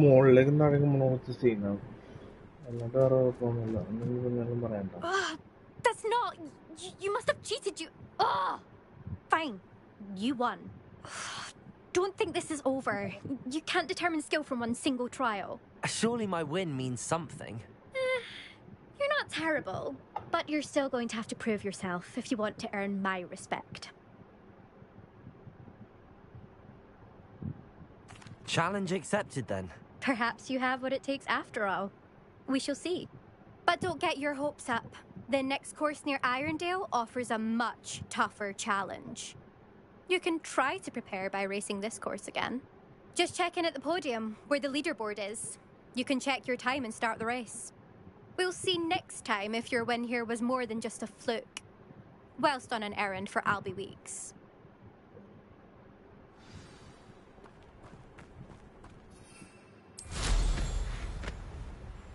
മോളിലേക്ക് നടക്കുമ്പോൾ കുറച്ച് സീനാകും. അല്ലാണ്ട് വേറെ കുഴപ്പമൊന്നുമില്ല. എന്തെങ്കിലും പറയണ്ട. That's not... You must have cheated, you... Fine. You won. Don't think this is over. You can't determine skill from one single trial. Surely my win means something. You're not terrible, but you're still going to have to prove yourself if you want to earn my respect. Challenge accepted, then. Perhaps you have what it takes after all. We shall see. But don't get your hopes up. The next course near Irondale offers a much tougher challenge. You can try to prepare by racing this course again. Just check in at the podium, where the leaderboard is. You can check your time and start the race. We'll see next time if your win here was more than just a fluke. Whilst on an errand for Albie Weeks.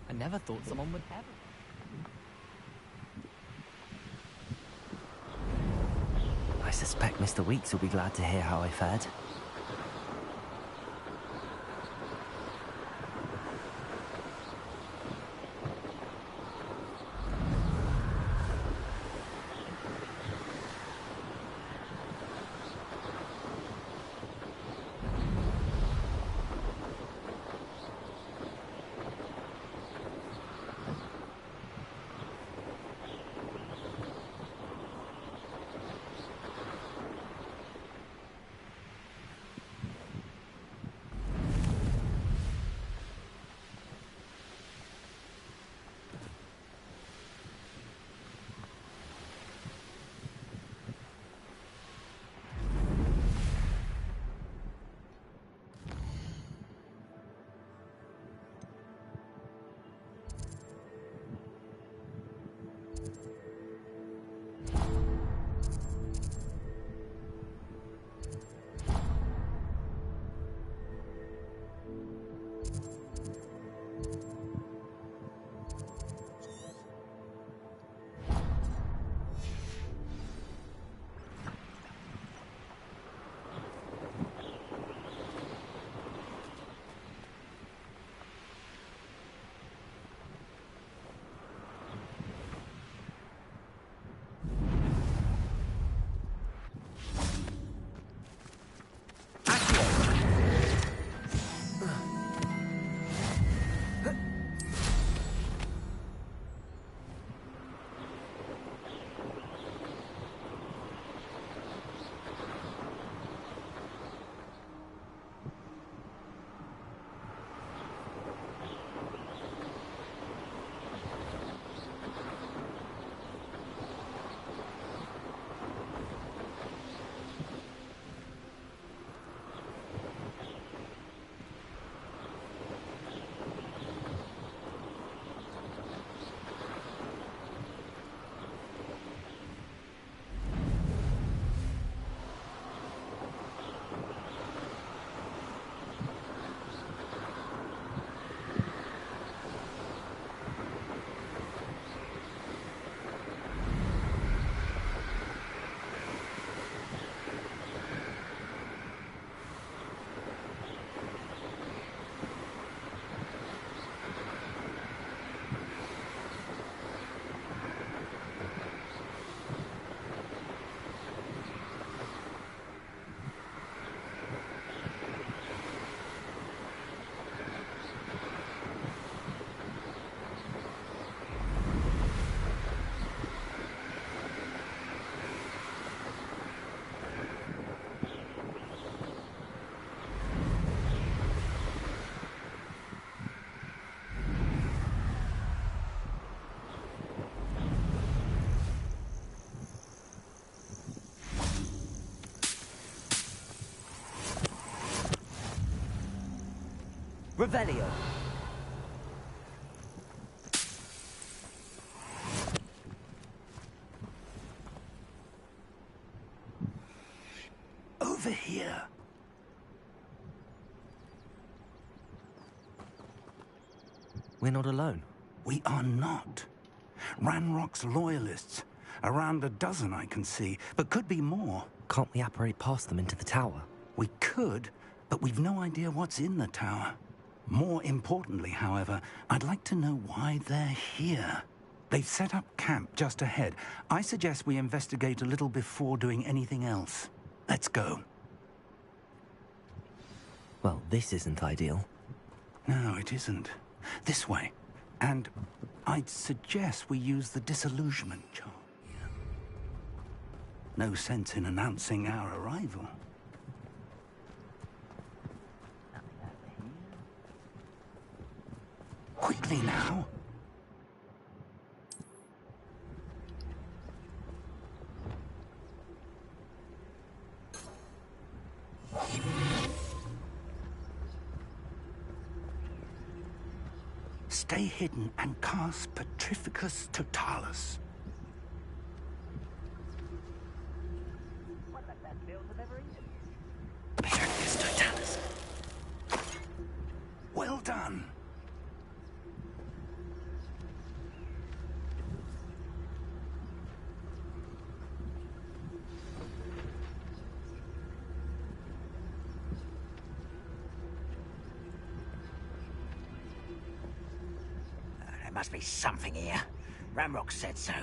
I never thought someone would ever... I suspect Mr. Weeks will be glad to hear how I fared. Revelio. Over here. We're not alone. We are not. Ranrock's loyalists. Around a dozen I can see, but could be more. Can't we apparate past them into the tower? We could, but we've no idea what's in the tower. More importantly, however, I'd like to know why they're here. They've set up camp just ahead. I suggest we investigate a little before doing anything else. Let's go. Well, this isn't ideal. No, it isn't. This way. And I'd suggest we use the disillusionment charm. No sense in announcing our arrival. Quickly now. Stay hidden and cast Petrificus Totalis. Petrificus Totalis. Well done. There must be something here. Ramrock said so. I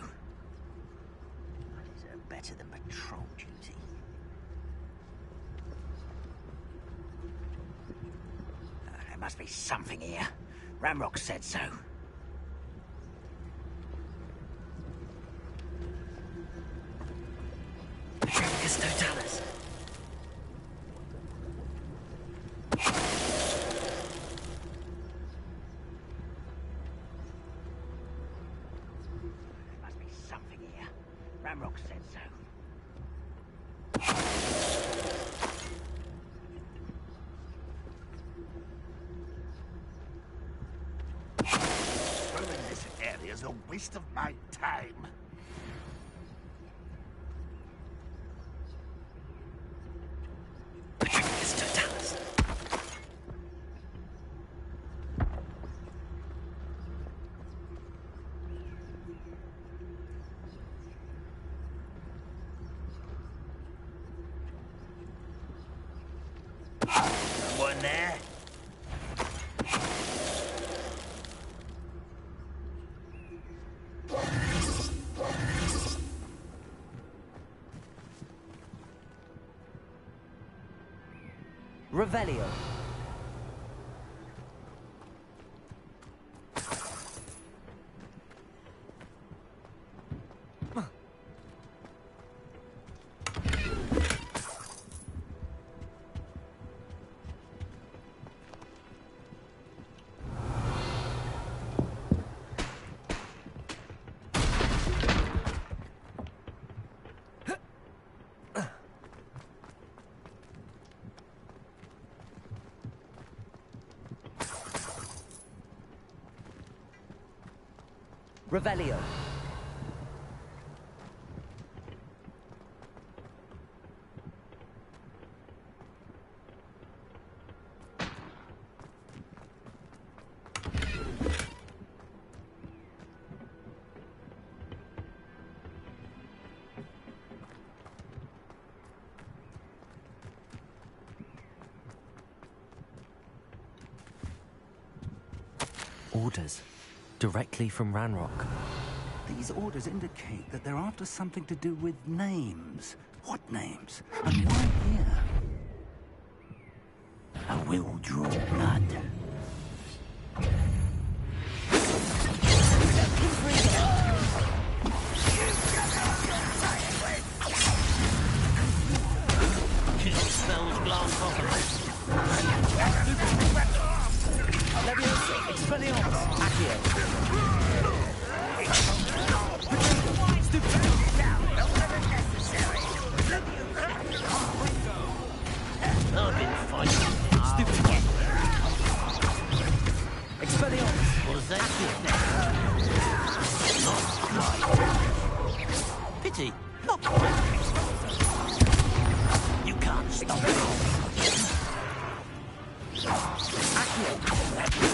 deserve better than patrol duty. There must be something here. Ramrock said so. Petrificus Totalis. Ramrock said so. Roaming this area is a waste of my time. Petrificus Totalis. Someone there? Revelio. Revelio. Orders. Directly from Ranrock. These orders indicate that they're after something to do with names. What names? And why here? I will draw blood. Kill spells glance off. Leviosa, Expelliarmus, Accio. I've been fighting. Stupid one. Expelliarmus. What does that do? Not quite. Pity. Not quite. You can't stop it. Accio.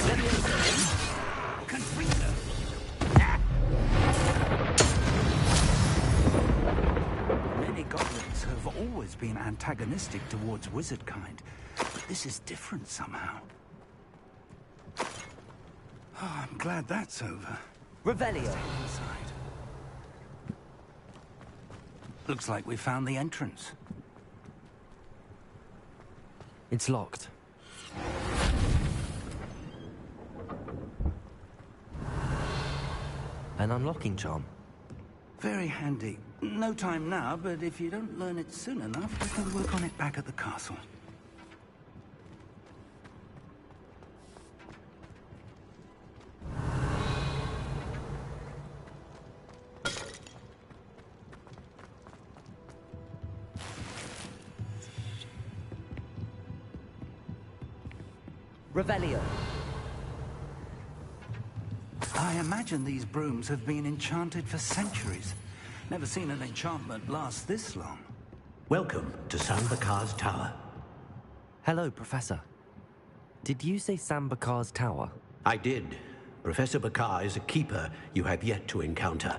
Leviosa. Confringo. Many goblins have always been antagonistic towards wizard kind, but this is different somehow. Oh, I'm glad that's over. Revelio. Let's head inside. Looks like we found the entrance. It's locked. An unlocking charm. Very handy. No time now, but if you don't learn it soon enough, we can work on it back at the castle. Revelio. I imagine these brooms have been enchanted for centuries. Never seen an enchantment last this long. Welcome to Sambakar's Tower. Hello, Professor. Did you say Sambakar's Tower? I did. Professor Bakar is a keeper you have yet to encounter.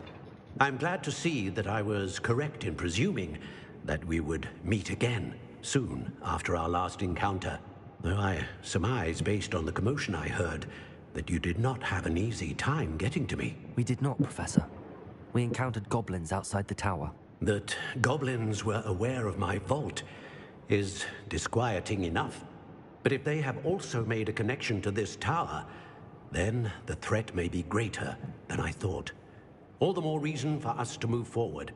I'm glad to see that I was correct in presuming that we would meet again soon after our last encounter. Though I surmise, based on the commotion I heard, that you did not have an easy time getting to me. We did not, Professor. We encountered goblins outside the tower. That goblins were aware of my vault is disquieting enough. But if they have also made a connection to this tower, then the threat may be greater than I thought. All the more reason for us to move forward.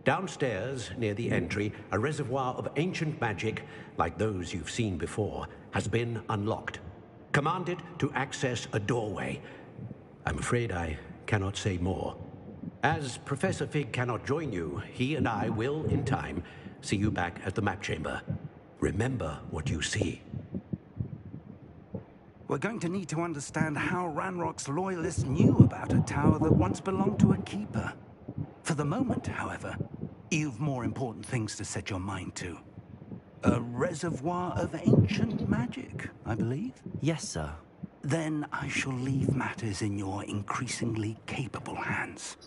Downstairs, near the entry, a reservoir of ancient magic, like those you've seen before, has been unlocked. Command it to access a doorway. I'm afraid I cannot say more. As Professor Fig cannot join you, he and I will, in time, see you back at the map chamber. Remember what you see. We're going to need to understand how Ranrock's loyalists knew about a tower that once belonged to a keeper. For the moment, however, you've more important things to set your mind to. A reservoir of ancient magic, I believe? Yes, sir. Then I shall leave matters in your increasingly capable hands.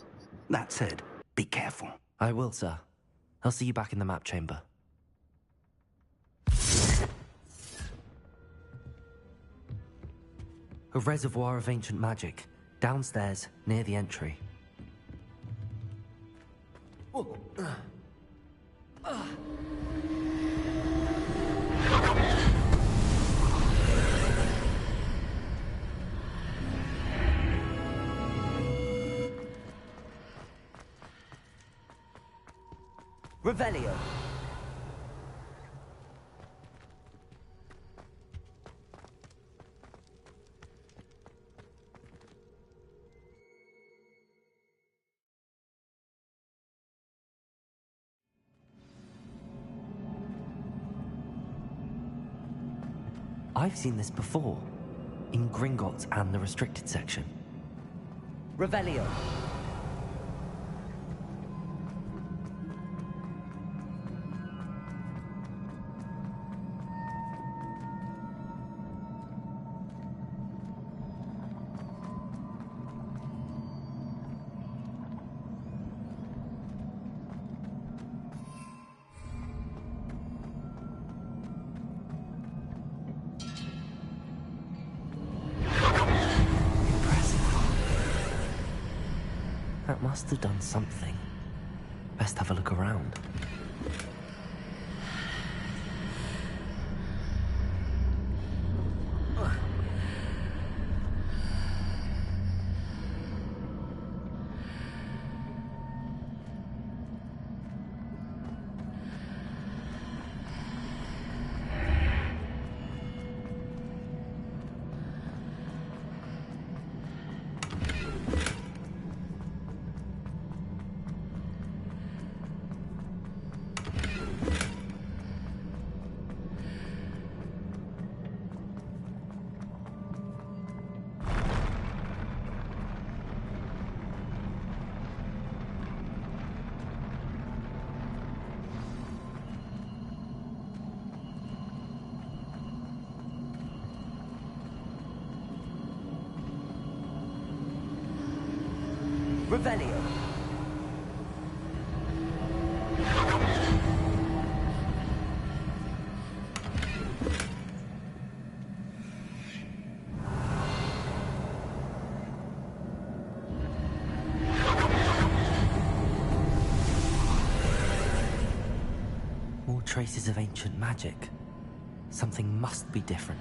That said, be careful. I will, sir. I'll see you back in the map chamber. A reservoir of ancient magic, downstairs, near the entry. Revelio. I've seen this before, in Gringotts and the restricted section. Revelio. That must have done something. Best have a look around. Revelio. traces of ancient magic. Something must be different.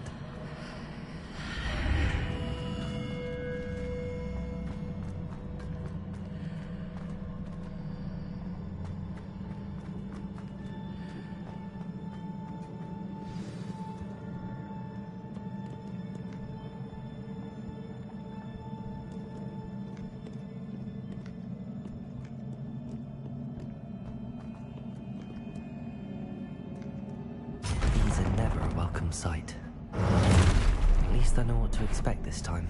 These are never a welcome sight. At least I know what to expect this time.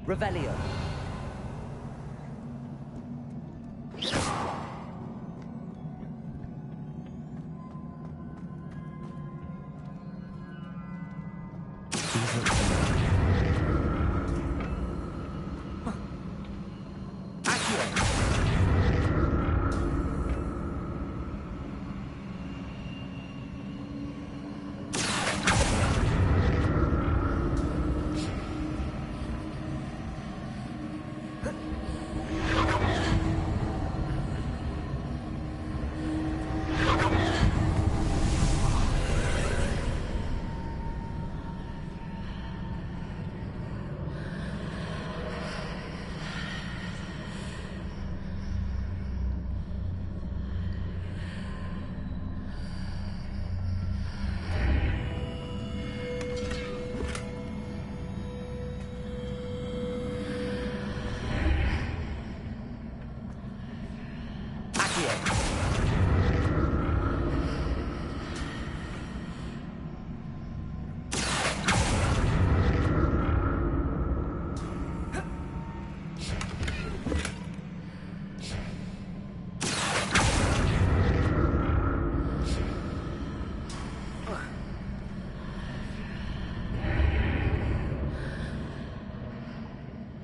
Revelio.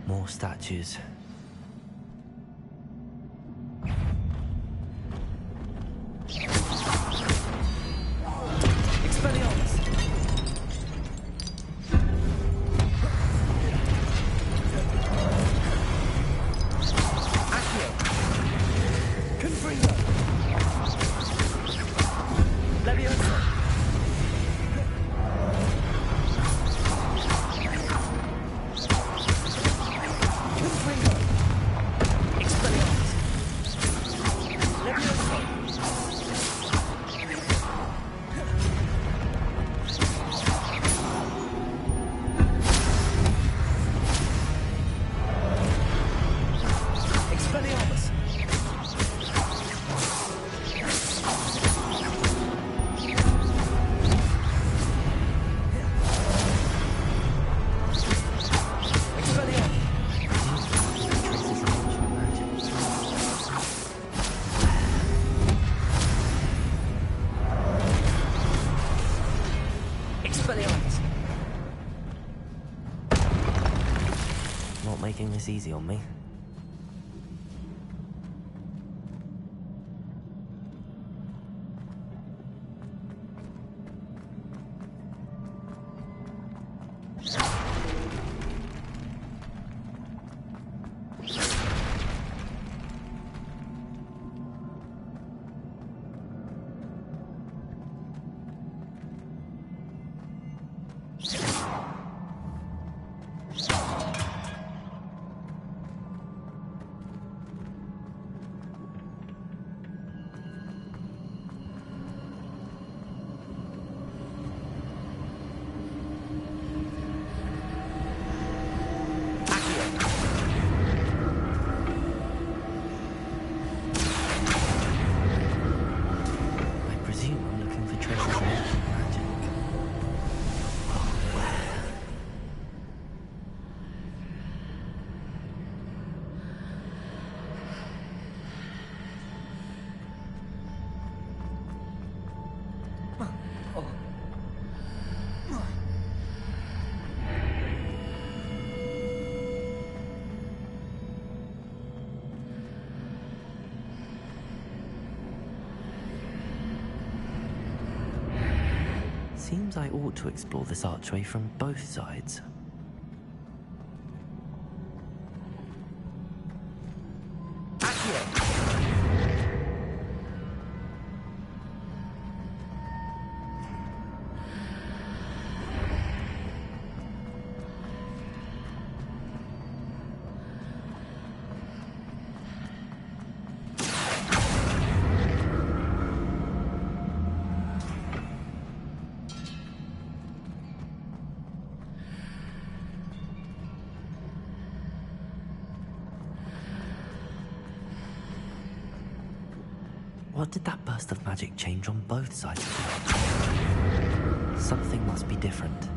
More statues. Not making this easy on me. Seems I ought to explore this archway from both sides. What did that burst of magic change on both sides of the archway? Something must be different.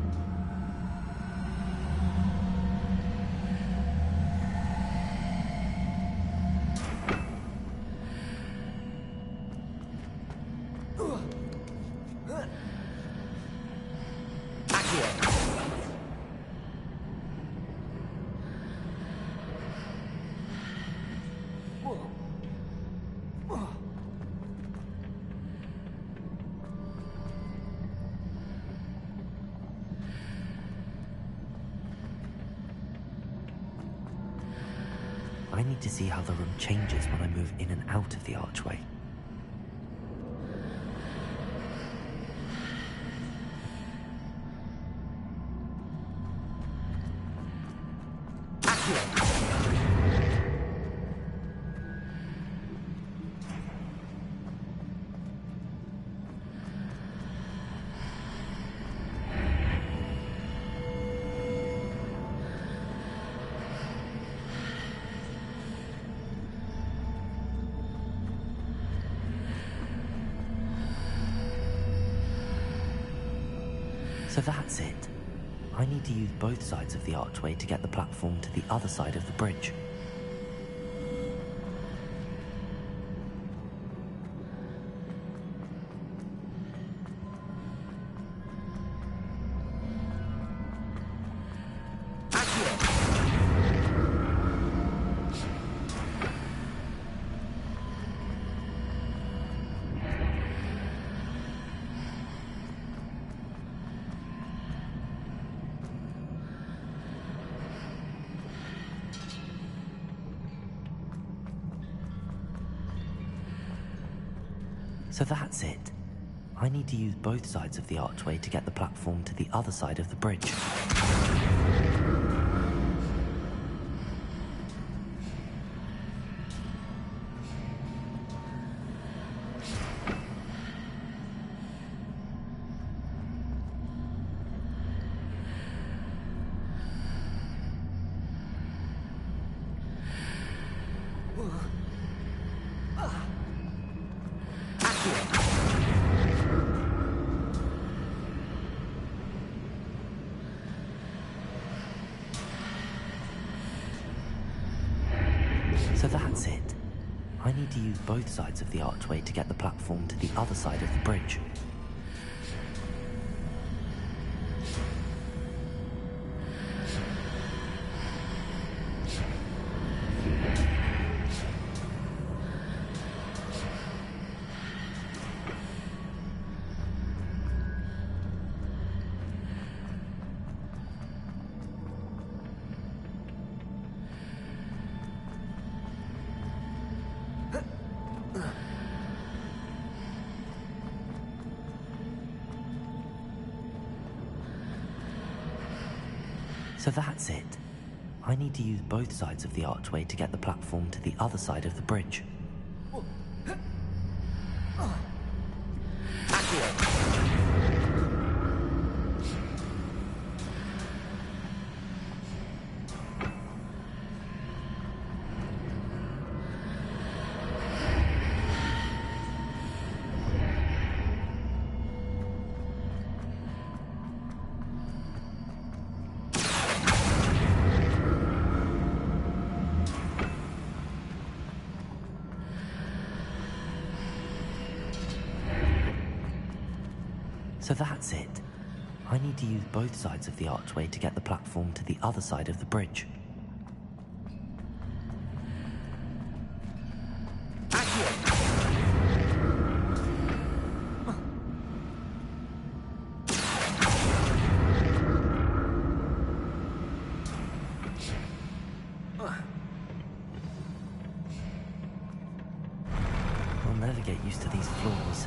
I need to see how the room changes when I move in and out of the archway. So that's it. I need to use both sides of the archway to get the platform to the other side of the bridge. So that's it. I need to use both sides of the archway to get the platform to the other side of the bridge. So that's it. I need to use both sides of the archway to get the platform to the other side of the bridge. So that's it. I need to use both sides of the archway to get the platform to the other side of the bridge. So that's it. I need to use both sides of the archway to get the platform to the other side of the bridge. get used to these floors.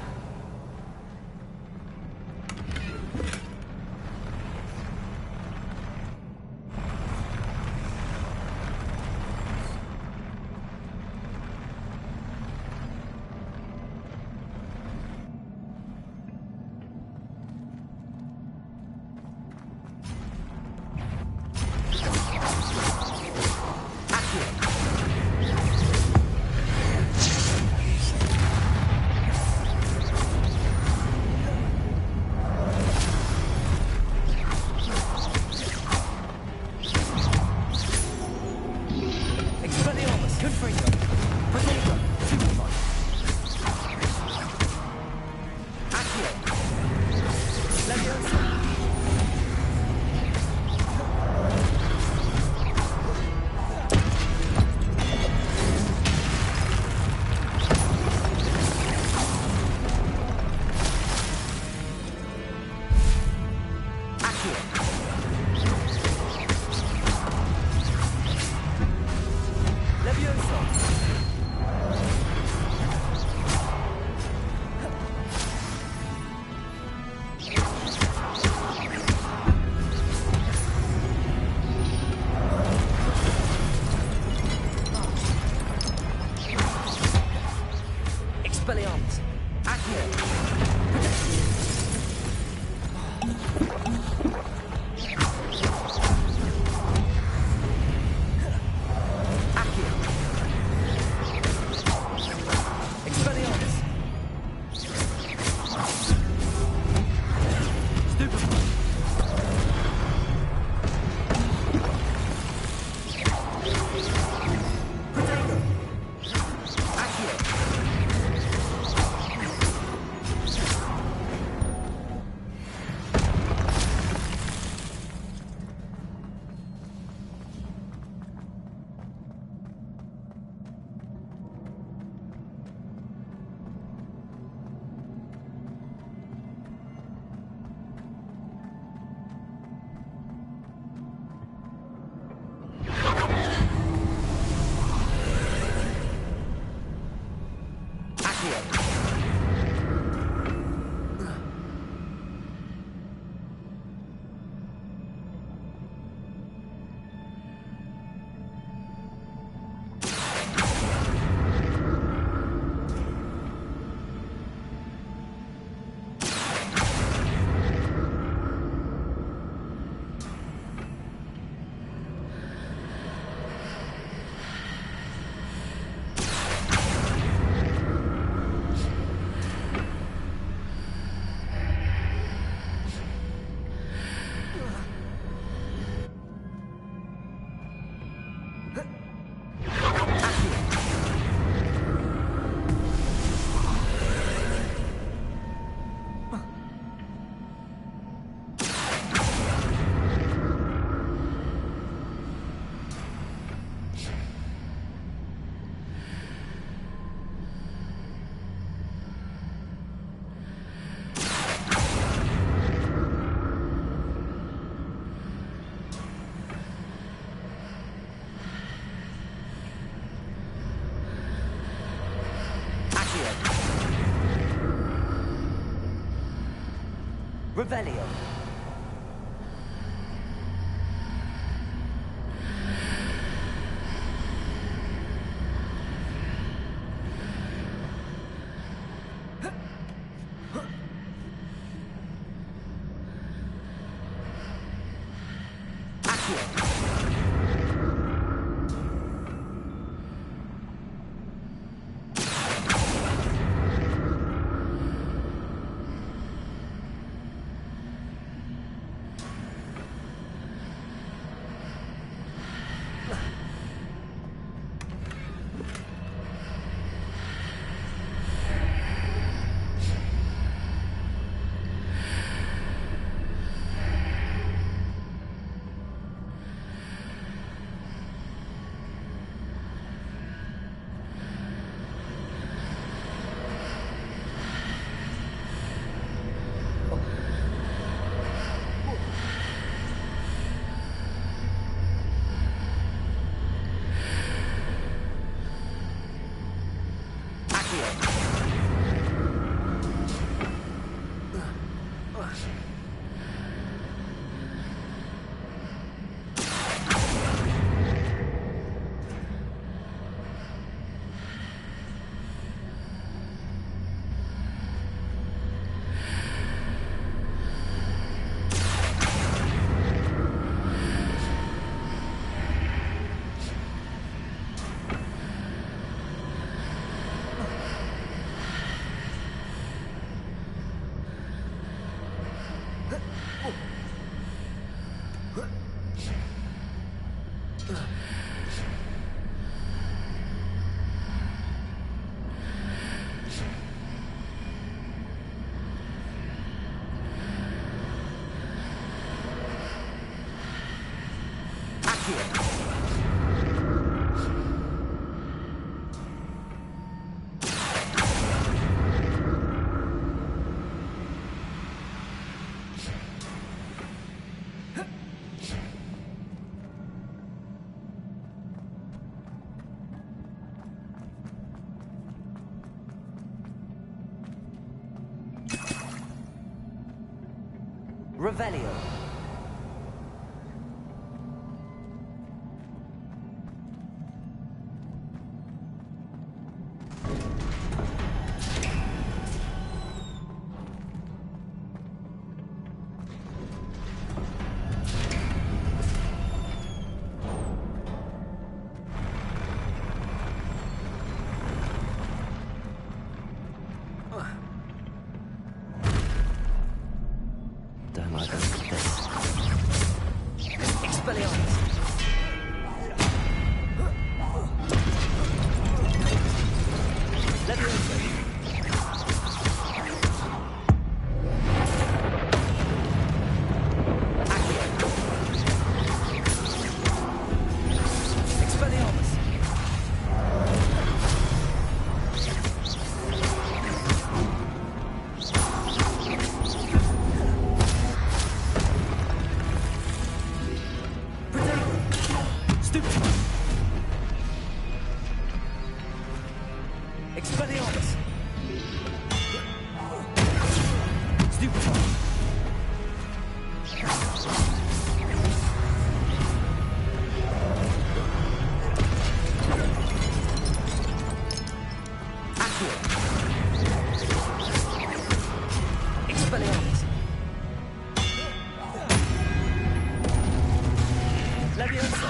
Revelio. Revelio. Don't like this. Expelliarmus. Leviosa. Expelliarmus. Stupid. Expelliarmus. Stupid. Accio. Expelliarmus. Leviosa.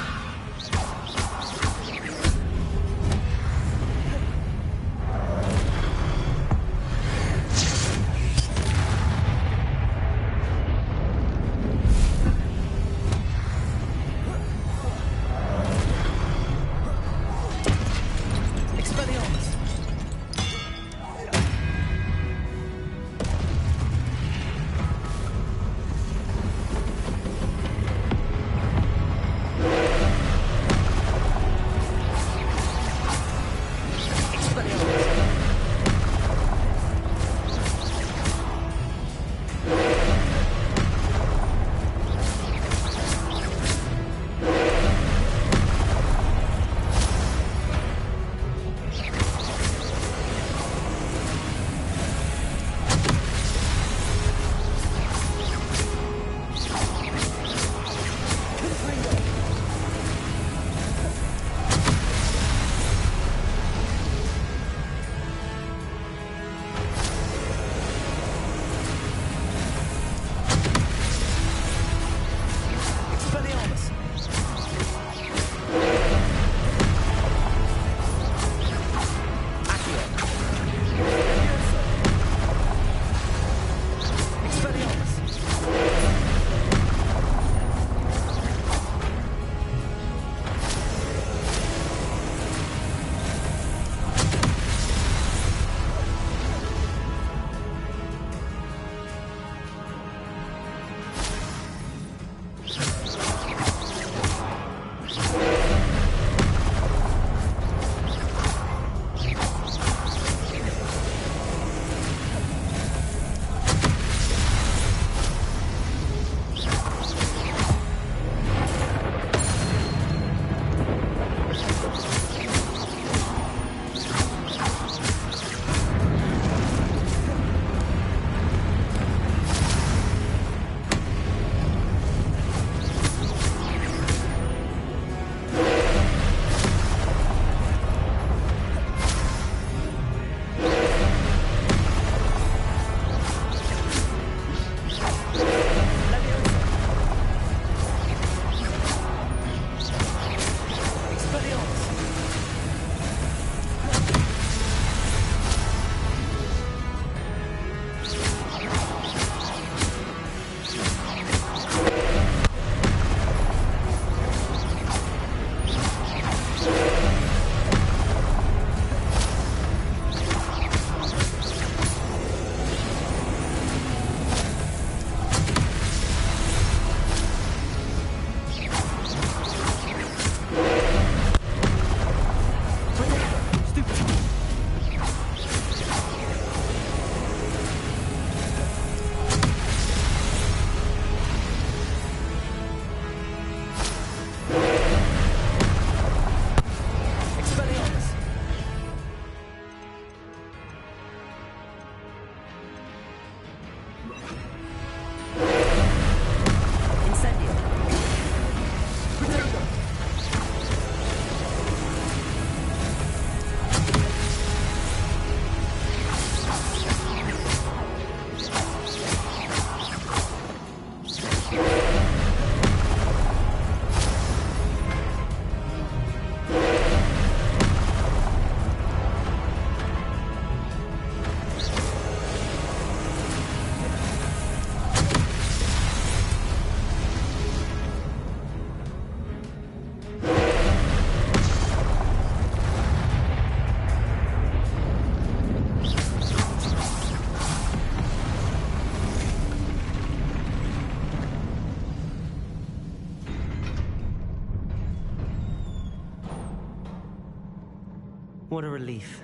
What a relief.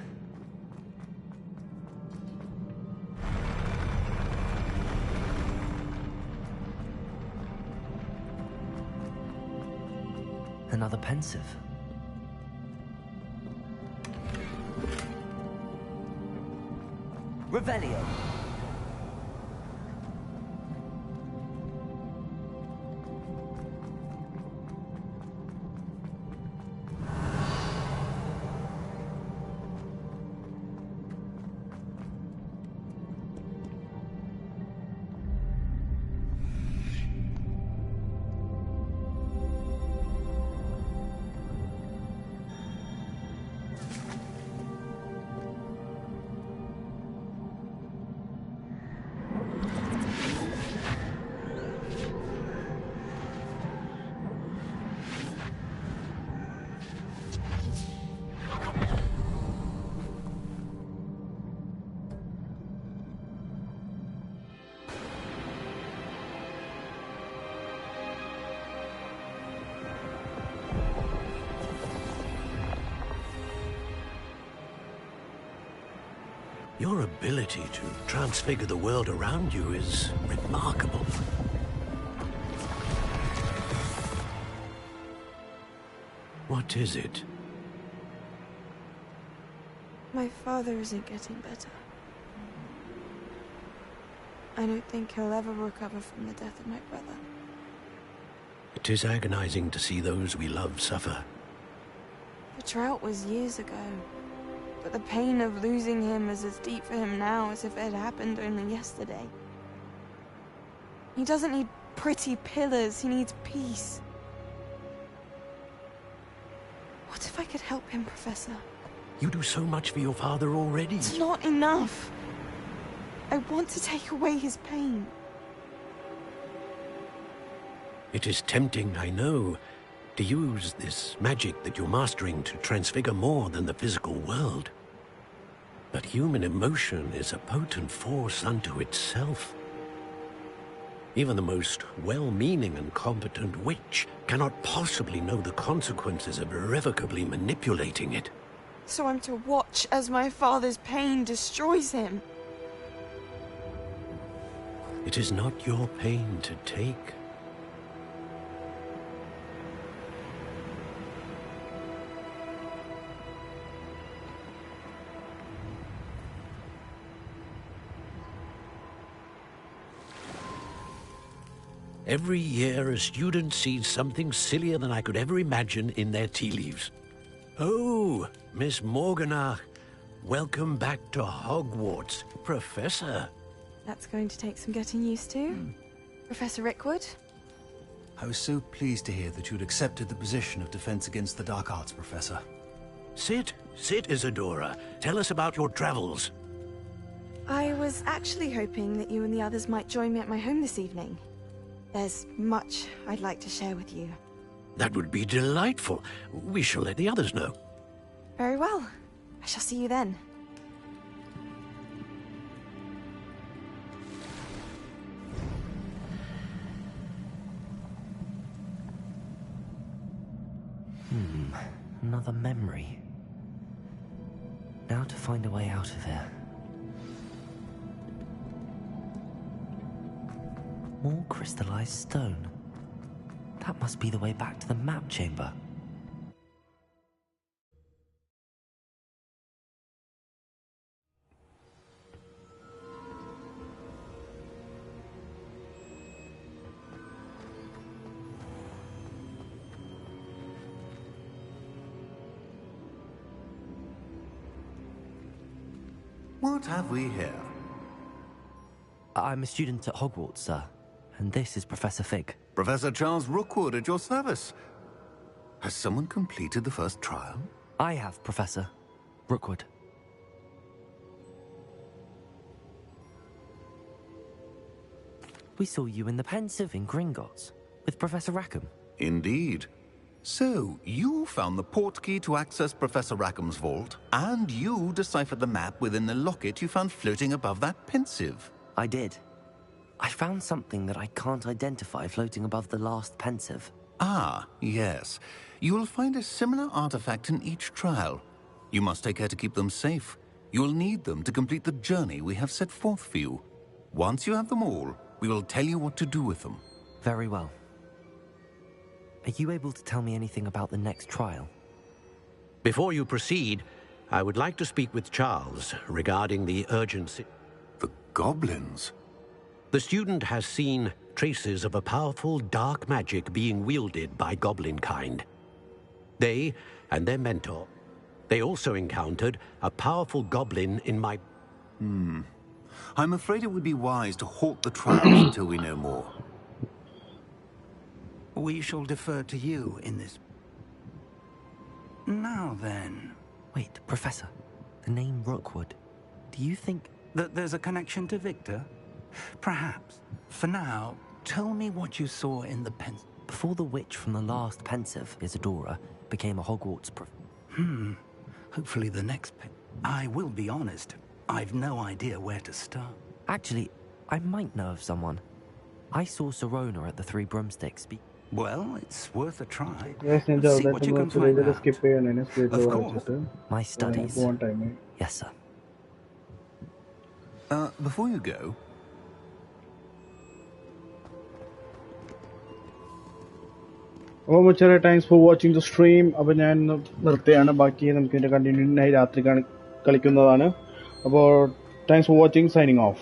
Another pensive. Revelio. Your ability to transfigure the world around you is remarkable. What is it? My father isn't getting better. I don't think he'll ever recover from the death of my brother. It is agonizing to see those we love suffer. The drought was years ago, but the pain of losing him is as deep for him now as if it had happened only yesterday. He doesn't need pretty pillars, he needs peace. What if I could help him, Professor? You do so much for your father already. It's not enough. I want to take away his pain. It is tempting, I know, to use this magic that you're mastering to transfigure more than the physical world. But human emotion is a potent force unto itself. Even the most well-meaning and competent witch cannot possibly know the consequences of irrevocably manipulating it. So I'm to watch as my father's pain destroys him. It is not your pain to take. Every year, a student sees something sillier than I could ever imagine in their tea leaves. Oh, Miss Morganach, welcome back to Hogwarts, Professor. That's going to take some getting used to. Professor Rickwood? I was so pleased to hear that you'd accepted the position of Defense Against the Dark Arts, Professor. Sit, Isadora. Tell us about your travels. I was actually hoping that you and the others might join me at my home this evening. There's much I'd like to share with you. That would be delightful. We shall let the others know. Very well. I shall see you then. Another memory. Now to find a way out of here. More crystallized stone. That must be the way back to the map chamber. What have we here? I'm a student at Hogwarts, sir. And this is Professor Fig. Professor Charles Rookwood at your service. Has someone completed the first trial? I have, Professor Rookwood. We saw you in the Pensive in Gringotts with Professor Rackham. Indeed. So, you found the portkey to access Professor Rackham's vault, and you deciphered the map within the locket you found floating above that Pensive. I did. I found something that I can't identify floating above the last Pensive. Ah, yes. You will find a similar artifact in each trial. You must take care to keep them safe. You'll need them to complete the journey we have set forth for you. Once you have them all, we will tell you what to do with them. Very well. Are you able to tell me anything about the next trial? Before you proceed, I would like to speak with Charles regarding the urgency. The goblins? The student has seen traces of a powerful dark magic being wielded by goblin kind. They and their mentor, they also encountered a powerful goblin in my... I'm afraid it would be wise to halt the trials until we know more. We shall defer to you in this. Now then... Wait, Professor. The name Rookwood. Do you think... that there's a connection to Victor? Perhaps. For now, tell me what you saw in the Pensive. Before the witch from the last Pensive, Isadora, became a Hogwarts Hopefully the next I will be honest. I've no idea where to start. Actually, I might know of someone. I saw Serona at the Three Broomsticks. Well, it's worth a try. Yes, See what you can find out. Of course. My studies. Yes, sir. Before you go... Thanks for watching the stream. അപ്പോൾ ഞാൻ നിർത്തുകയാണ്. ബാക്കി നമുക്ക് ഇതിന്റെ കണ്ടിന്യൂയിനായി രാത്രി കളിക്കുന്നതാണ്. അപ്പോൾ thanks for watching. Signing off.